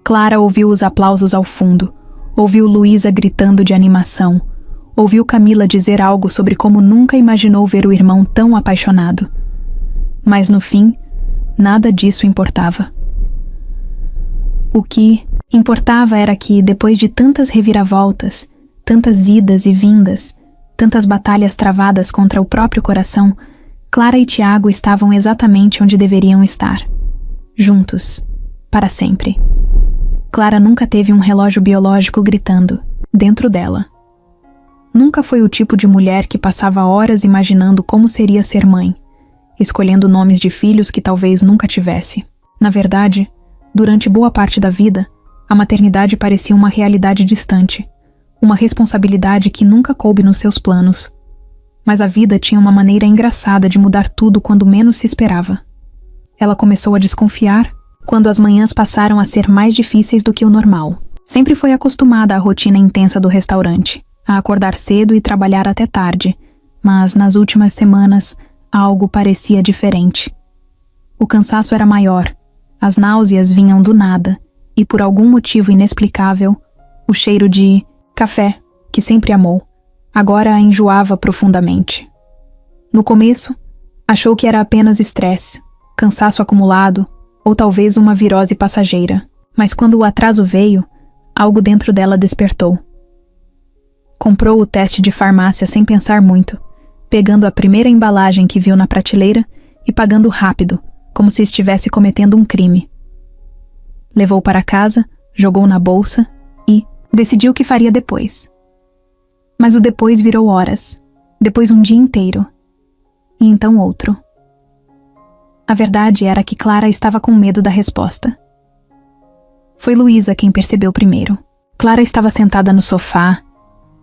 Clara ouviu os aplausos ao fundo, ouviu Luísa gritando de animação, ouviu Camila dizer algo sobre como nunca imaginou ver o irmão tão apaixonado. Mas no fim, nada disso importava. O que importava era que, depois de tantas reviravoltas, tantas idas e vindas, Tantas batalhas travadas contra o próprio coração, Clara e Tiago estavam exatamente onde deveriam estar. Juntos, para sempre. Clara nunca teve um relógio biológico gritando, dentro dela. Nunca foi o tipo de mulher que passava horas imaginando como seria ser mãe, escolhendo nomes de filhos que talvez nunca tivesse. Na verdade, durante boa parte da vida, a maternidade parecia uma realidade distante, uma responsabilidade que nunca coube nos seus planos. Mas a vida tinha uma maneira engraçada de mudar tudo quando menos se esperava. Ela começou a desconfiar quando as manhãs passaram a ser mais difíceis do que o normal. Sempre foi acostumada à rotina intensa do restaurante, a acordar cedo e trabalhar até tarde, mas nas últimas semanas algo parecia diferente. O cansaço era maior, as náuseas vinham do nada e, por algum motivo inexplicável, o cheiro de café, que sempre amou, agora a enjoava profundamente. No começo, achou que era apenas estresse, cansaço acumulado ou talvez uma virose passageira, mas quando o atraso veio, algo dentro dela despertou. Comprou o teste de farmácia sem pensar muito, pegando a primeira embalagem que viu na prateleira e pagando rápido, como se estivesse cometendo um crime. Levou para casa, jogou na bolsa e decidiu o que faria depois. Mas o depois virou horas, depois um dia inteiro, e então outro. A verdade era que Clara estava com medo da resposta. Foi Luísa quem percebeu primeiro. Clara estava sentada no sofá,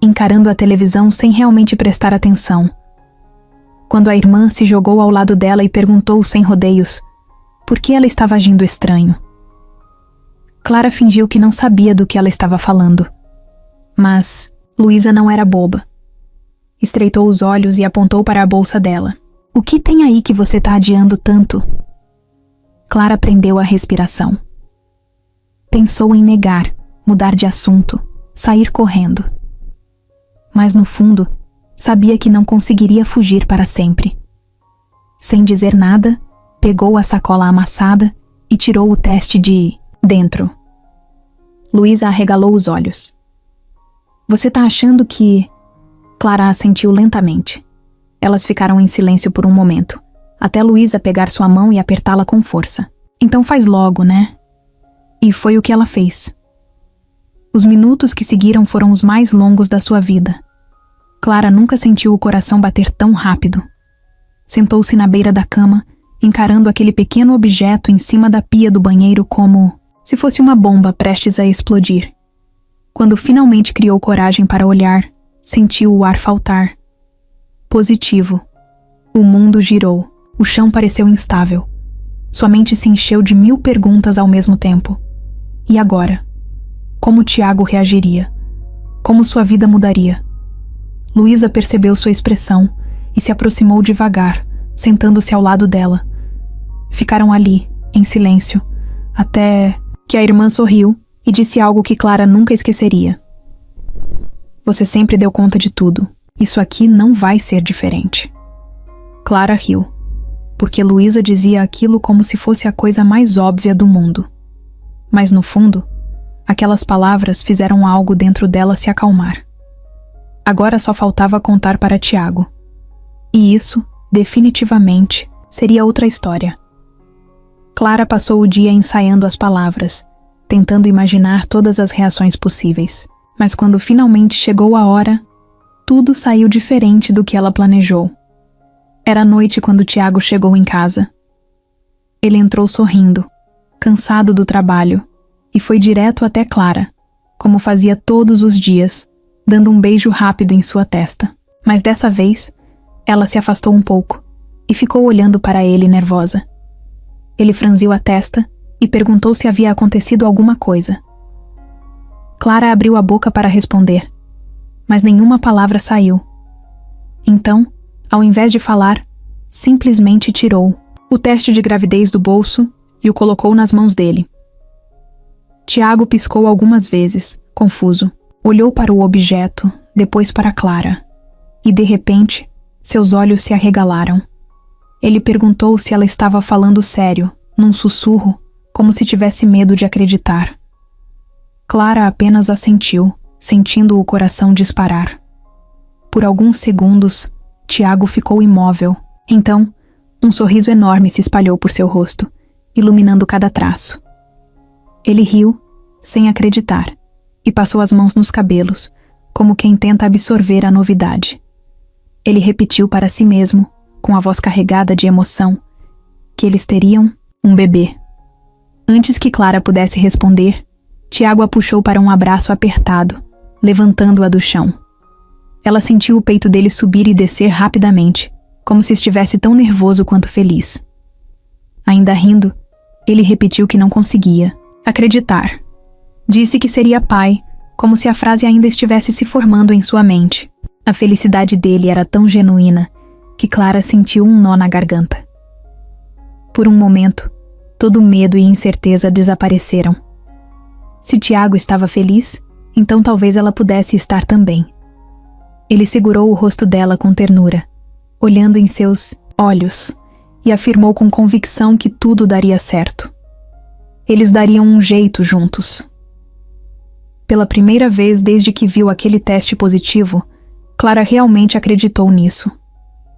encarando a televisão sem realmente prestar atenção, quando a irmã se jogou ao lado dela e perguntou sem rodeios por que ela estava agindo estranho. Clara fingiu que não sabia do que ela estava falando, mas Luísa não era boba. Estreitou os olhos e apontou para a bolsa dela. "O que tem aí que você está adiando tanto?" Clara prendeu a respiração. Pensou em negar, mudar de assunto, sair correndo. Mas no fundo, sabia que não conseguiria fugir para sempre. Sem dizer nada, pegou a sacola amassada e tirou o teste de dentro. Luísa arregalou os olhos. "Você tá achando que..." Clara assentiu lentamente. Elas ficaram em silêncio por um momento, até Luísa pegar sua mão e apertá-la com força. "Então faz logo, né?" E foi o que ela fez. Os minutos que seguiram foram os mais longos da sua vida. Clara nunca sentiu o coração bater tão rápido. Sentou-se na beira da cama, encarando aquele pequeno objeto em cima da pia do banheiro como se fosse uma bomba prestes a explodir. Quando finalmente criou coragem para olhar, sentiu o ar faltar. Positivo. O mundo girou. O chão pareceu instável. Sua mente se encheu de 1000 perguntas ao mesmo tempo. E agora? Como Tiago reagiria? Como sua vida mudaria? Luísa percebeu sua expressão e se aproximou devagar, sentando-se ao lado dela. Ficaram ali, em silêncio, até que a irmã sorriu e disse algo que Clara nunca esqueceria. "Você sempre deu conta de tudo. Isso aqui não vai ser diferente." Clara riu, porque Luísa dizia aquilo como se fosse a coisa mais óbvia do mundo. Mas no fundo, aquelas palavras fizeram algo dentro dela se acalmar. Agora só faltava contar para Tiago. E isso, definitivamente, seria outra história. Clara passou o dia ensaiando as palavras, tentando imaginar todas as reações possíveis. Mas quando finalmente chegou a hora, tudo saiu diferente do que ela planejou. Era noite quando Tiago chegou em casa. Ele entrou sorrindo, cansado do trabalho, e foi direto até Clara, como fazia todos os dias, dando um beijo rápido em sua testa. Mas dessa vez, ela se afastou um pouco e ficou olhando para ele nervosa. Ele franziu a testa e perguntou se havia acontecido alguma coisa. Clara abriu a boca para responder, mas nenhuma palavra saiu. Então, ao invés de falar, simplesmente tirou o teste de gravidez do bolso e o colocou nas mãos dele. Tiago piscou algumas vezes, confuso. Olhou para o objeto, depois para Clara. E de repente, seus olhos se arregalaram. Ele perguntou se ela estava falando sério, num sussurro, como se tivesse medo de acreditar. Clara apenas assentiu, sentindo o coração disparar. Por alguns segundos, Tiago ficou imóvel. Então, um sorriso enorme se espalhou por seu rosto, iluminando cada traço. Ele riu, sem acreditar, e passou as mãos nos cabelos, como quem tenta absorver a novidade. Ele repetiu para si mesmo, com a voz carregada de emoção, que eles teriam um bebê. Antes que Clara pudesse responder, Tiago a puxou para um abraço apertado, levantando-a do chão. Ela sentiu o peito dele subir e descer rapidamente, como se estivesse tão nervoso quanto feliz. Ainda rindo, ele repetiu que não conseguia acreditar. Disse que seria pai, como se a frase ainda estivesse se formando em sua mente. A felicidade dele era tão genuína que Clara sentiu um nó na garganta. Por um momento, todo medo e incerteza desapareceram. Se Tiago estava feliz, então talvez ela pudesse estar também. Ele segurou o rosto dela com ternura, olhando em seus olhos, e afirmou com convicção que tudo daria certo. Eles dariam um jeito juntos. Pela primeira vez desde que viu aquele teste positivo, Clara realmente acreditou nisso.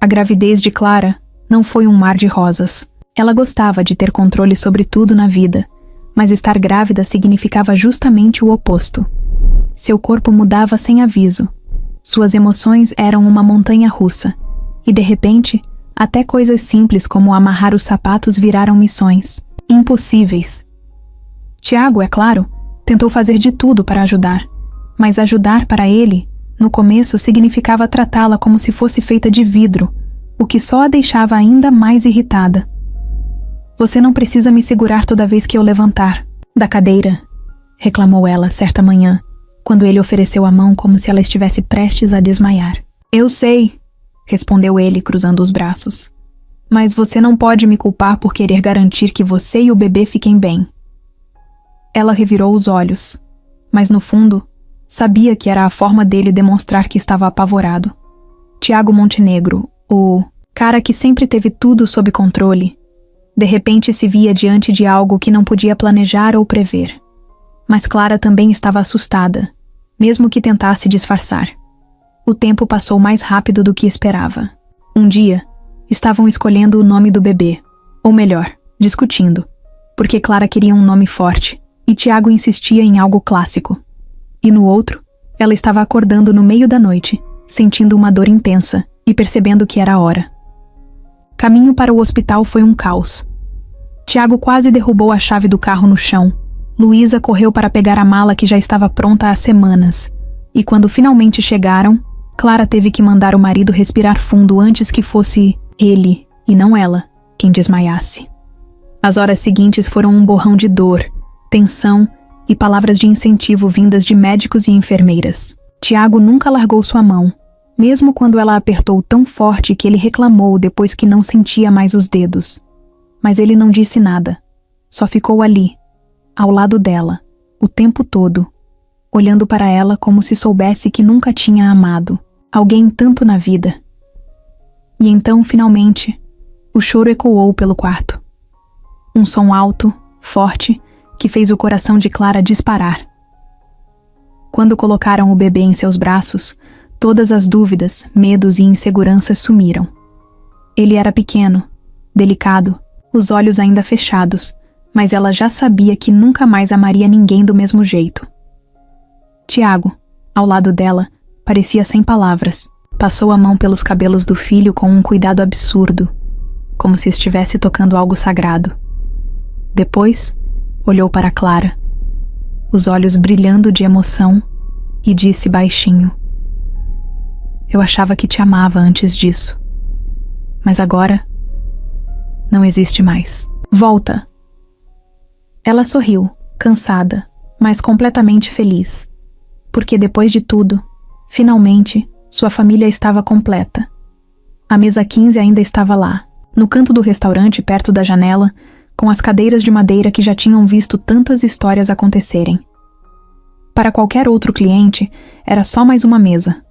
A gravidez de Clara não foi um mar de rosas. Ela gostava de ter controle sobre tudo na vida, mas estar grávida significava justamente o oposto. Seu corpo mudava sem aviso. Suas emoções eram uma montanha-russa, e de repente, até coisas simples como amarrar os sapatos viraram missões impossíveis. Tiago, é claro, tentou fazer de tudo para ajudar, mas ajudar para ele, no começo, significava tratá-la como se fosse feita de vidro, o que só a deixava ainda mais irritada. Você não precisa me segurar toda vez que eu levantar da cadeira, reclamou ela certa manhã, quando ele ofereceu a mão como se ela estivesse prestes a desmaiar. Eu sei, respondeu ele, cruzando os braços. Mas você não pode me culpar por querer garantir que você e o bebê fiquem bem. Ela revirou os olhos, mas no fundo, sabia que era a forma dele demonstrar que estava apavorado. Tiago Montenegro, o cara que sempre teve tudo sob controle, de repente se via diante de algo que não podia planejar ou prever. Mas Clara também estava assustada, mesmo que tentasse disfarçar. O tempo passou mais rápido do que esperava. Um dia, estavam escolhendo o nome do bebê, ou melhor, discutindo, porque Clara queria um nome forte, e Tiago insistia em algo clássico. E no outro, ela estava acordando no meio da noite, sentindo uma dor intensa e percebendo que era a hora. Caminho para o hospital foi um caos. Tiago quase derrubou a chave do carro no chão. Luísa correu para pegar a mala que já estava pronta há semanas. E quando finalmente chegaram, Clara teve que mandar o marido respirar fundo antes que fosse ele, e não ela, quem desmaiasse. As horas seguintes foram um borrão de dor, tensão e palavras de incentivo vindas de médicos e enfermeiras. Tiago nunca largou sua mão, mesmo quando ela apertou tão forte que ele reclamou depois que não sentia mais os dedos. Mas ele não disse nada, só ficou ali, ao lado dela, o tempo todo, olhando para ela como se soubesse que nunca tinha amado alguém tanto na vida. E então, finalmente, o choro ecoou pelo quarto. Um som alto, forte, que fez o coração de Clara disparar. Quando colocaram o bebê em seus braços, todas as dúvidas, medos e inseguranças sumiram. Ele era pequeno, delicado, os olhos ainda fechados, mas ela já sabia que nunca mais amaria ninguém do mesmo jeito. Tiago, ao lado dela, parecia sem palavras. Passou a mão pelos cabelos do filho com um cuidado absurdo, como se estivesse tocando algo sagrado. Depois, olhou para Clara, os olhos brilhando de emoção, e disse baixinho: Eu achava que te amava antes disso, mas agora não existe mais. Volta. Ela sorriu, cansada, mas completamente feliz, porque depois de tudo, finalmente, sua família estava completa. A mesa 15 ainda estava lá, no canto do restaurante perto da janela, com as cadeiras de madeira que já tinham visto tantas histórias acontecerem. Para qualquer outro cliente, era só mais uma mesa.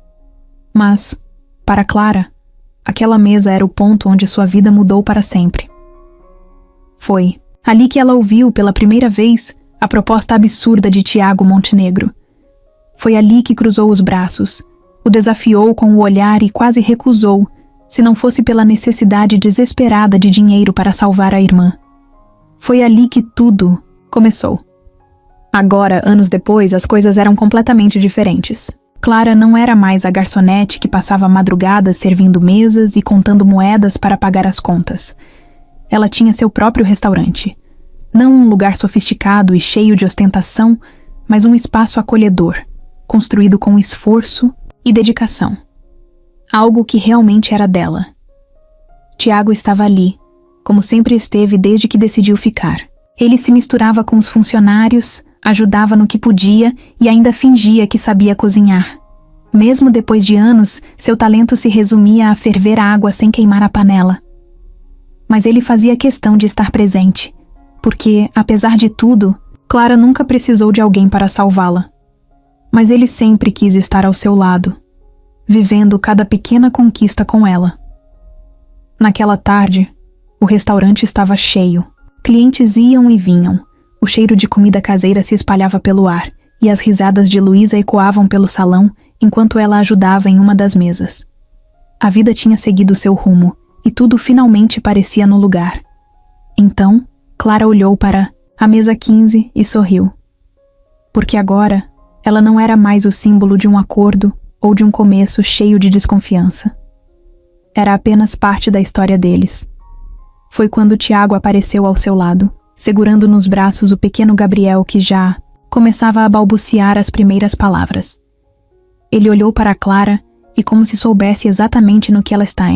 Mas, para Clara, aquela mesa era o ponto onde sua vida mudou para sempre. Foi ali que ela ouviu pela primeira vez a proposta absurda de Tiago Montenegro. Foi ali que cruzou os braços, o desafiou com o olhar e quase recusou, se não fosse pela necessidade desesperada de dinheiro para salvar a irmã. Foi ali que tudo começou. Agora, anos depois, as coisas eram completamente diferentes. Clara não era mais a garçonete que passava madrugadas servindo mesas e contando moedas para pagar as contas. Ela tinha seu próprio restaurante. Não um lugar sofisticado e cheio de ostentação, mas um espaço acolhedor, construído com esforço e dedicação. Algo que realmente era dela. Tiago estava ali, como sempre esteve desde que decidiu ficar. Ele se misturava com os funcionários, ajudava no que podia e ainda fingia que sabia cozinhar. Mesmo depois de anos, seu talento se resumia a ferver a água sem queimar a panela. Mas ele fazia questão de estar presente, porque, apesar de tudo, Clara nunca precisou de alguém para salvá-la. Mas ele sempre quis estar ao seu lado, vivendo cada pequena conquista com ela. Naquela tarde, o restaurante estava cheio. Clientes iam e vinham. O cheiro de comida caseira se espalhava pelo ar, e as risadas de Luísa ecoavam pelo salão enquanto ela ajudava em uma das mesas. A vida tinha seguido seu rumo, e tudo finalmente parecia no lugar. Então, Clara olhou para a mesa 15 e sorriu. Porque agora, ela não era mais o símbolo de um acordo ou de um começo cheio de desconfiança. Era apenas parte da história deles. Foi quando Tiago apareceu ao seu lado, segurando nos braços o pequeno Gabriel que já começava a balbuciar as primeiras palavras. Ele olhou para Clara e, como se soubesse exatamente no que ela está,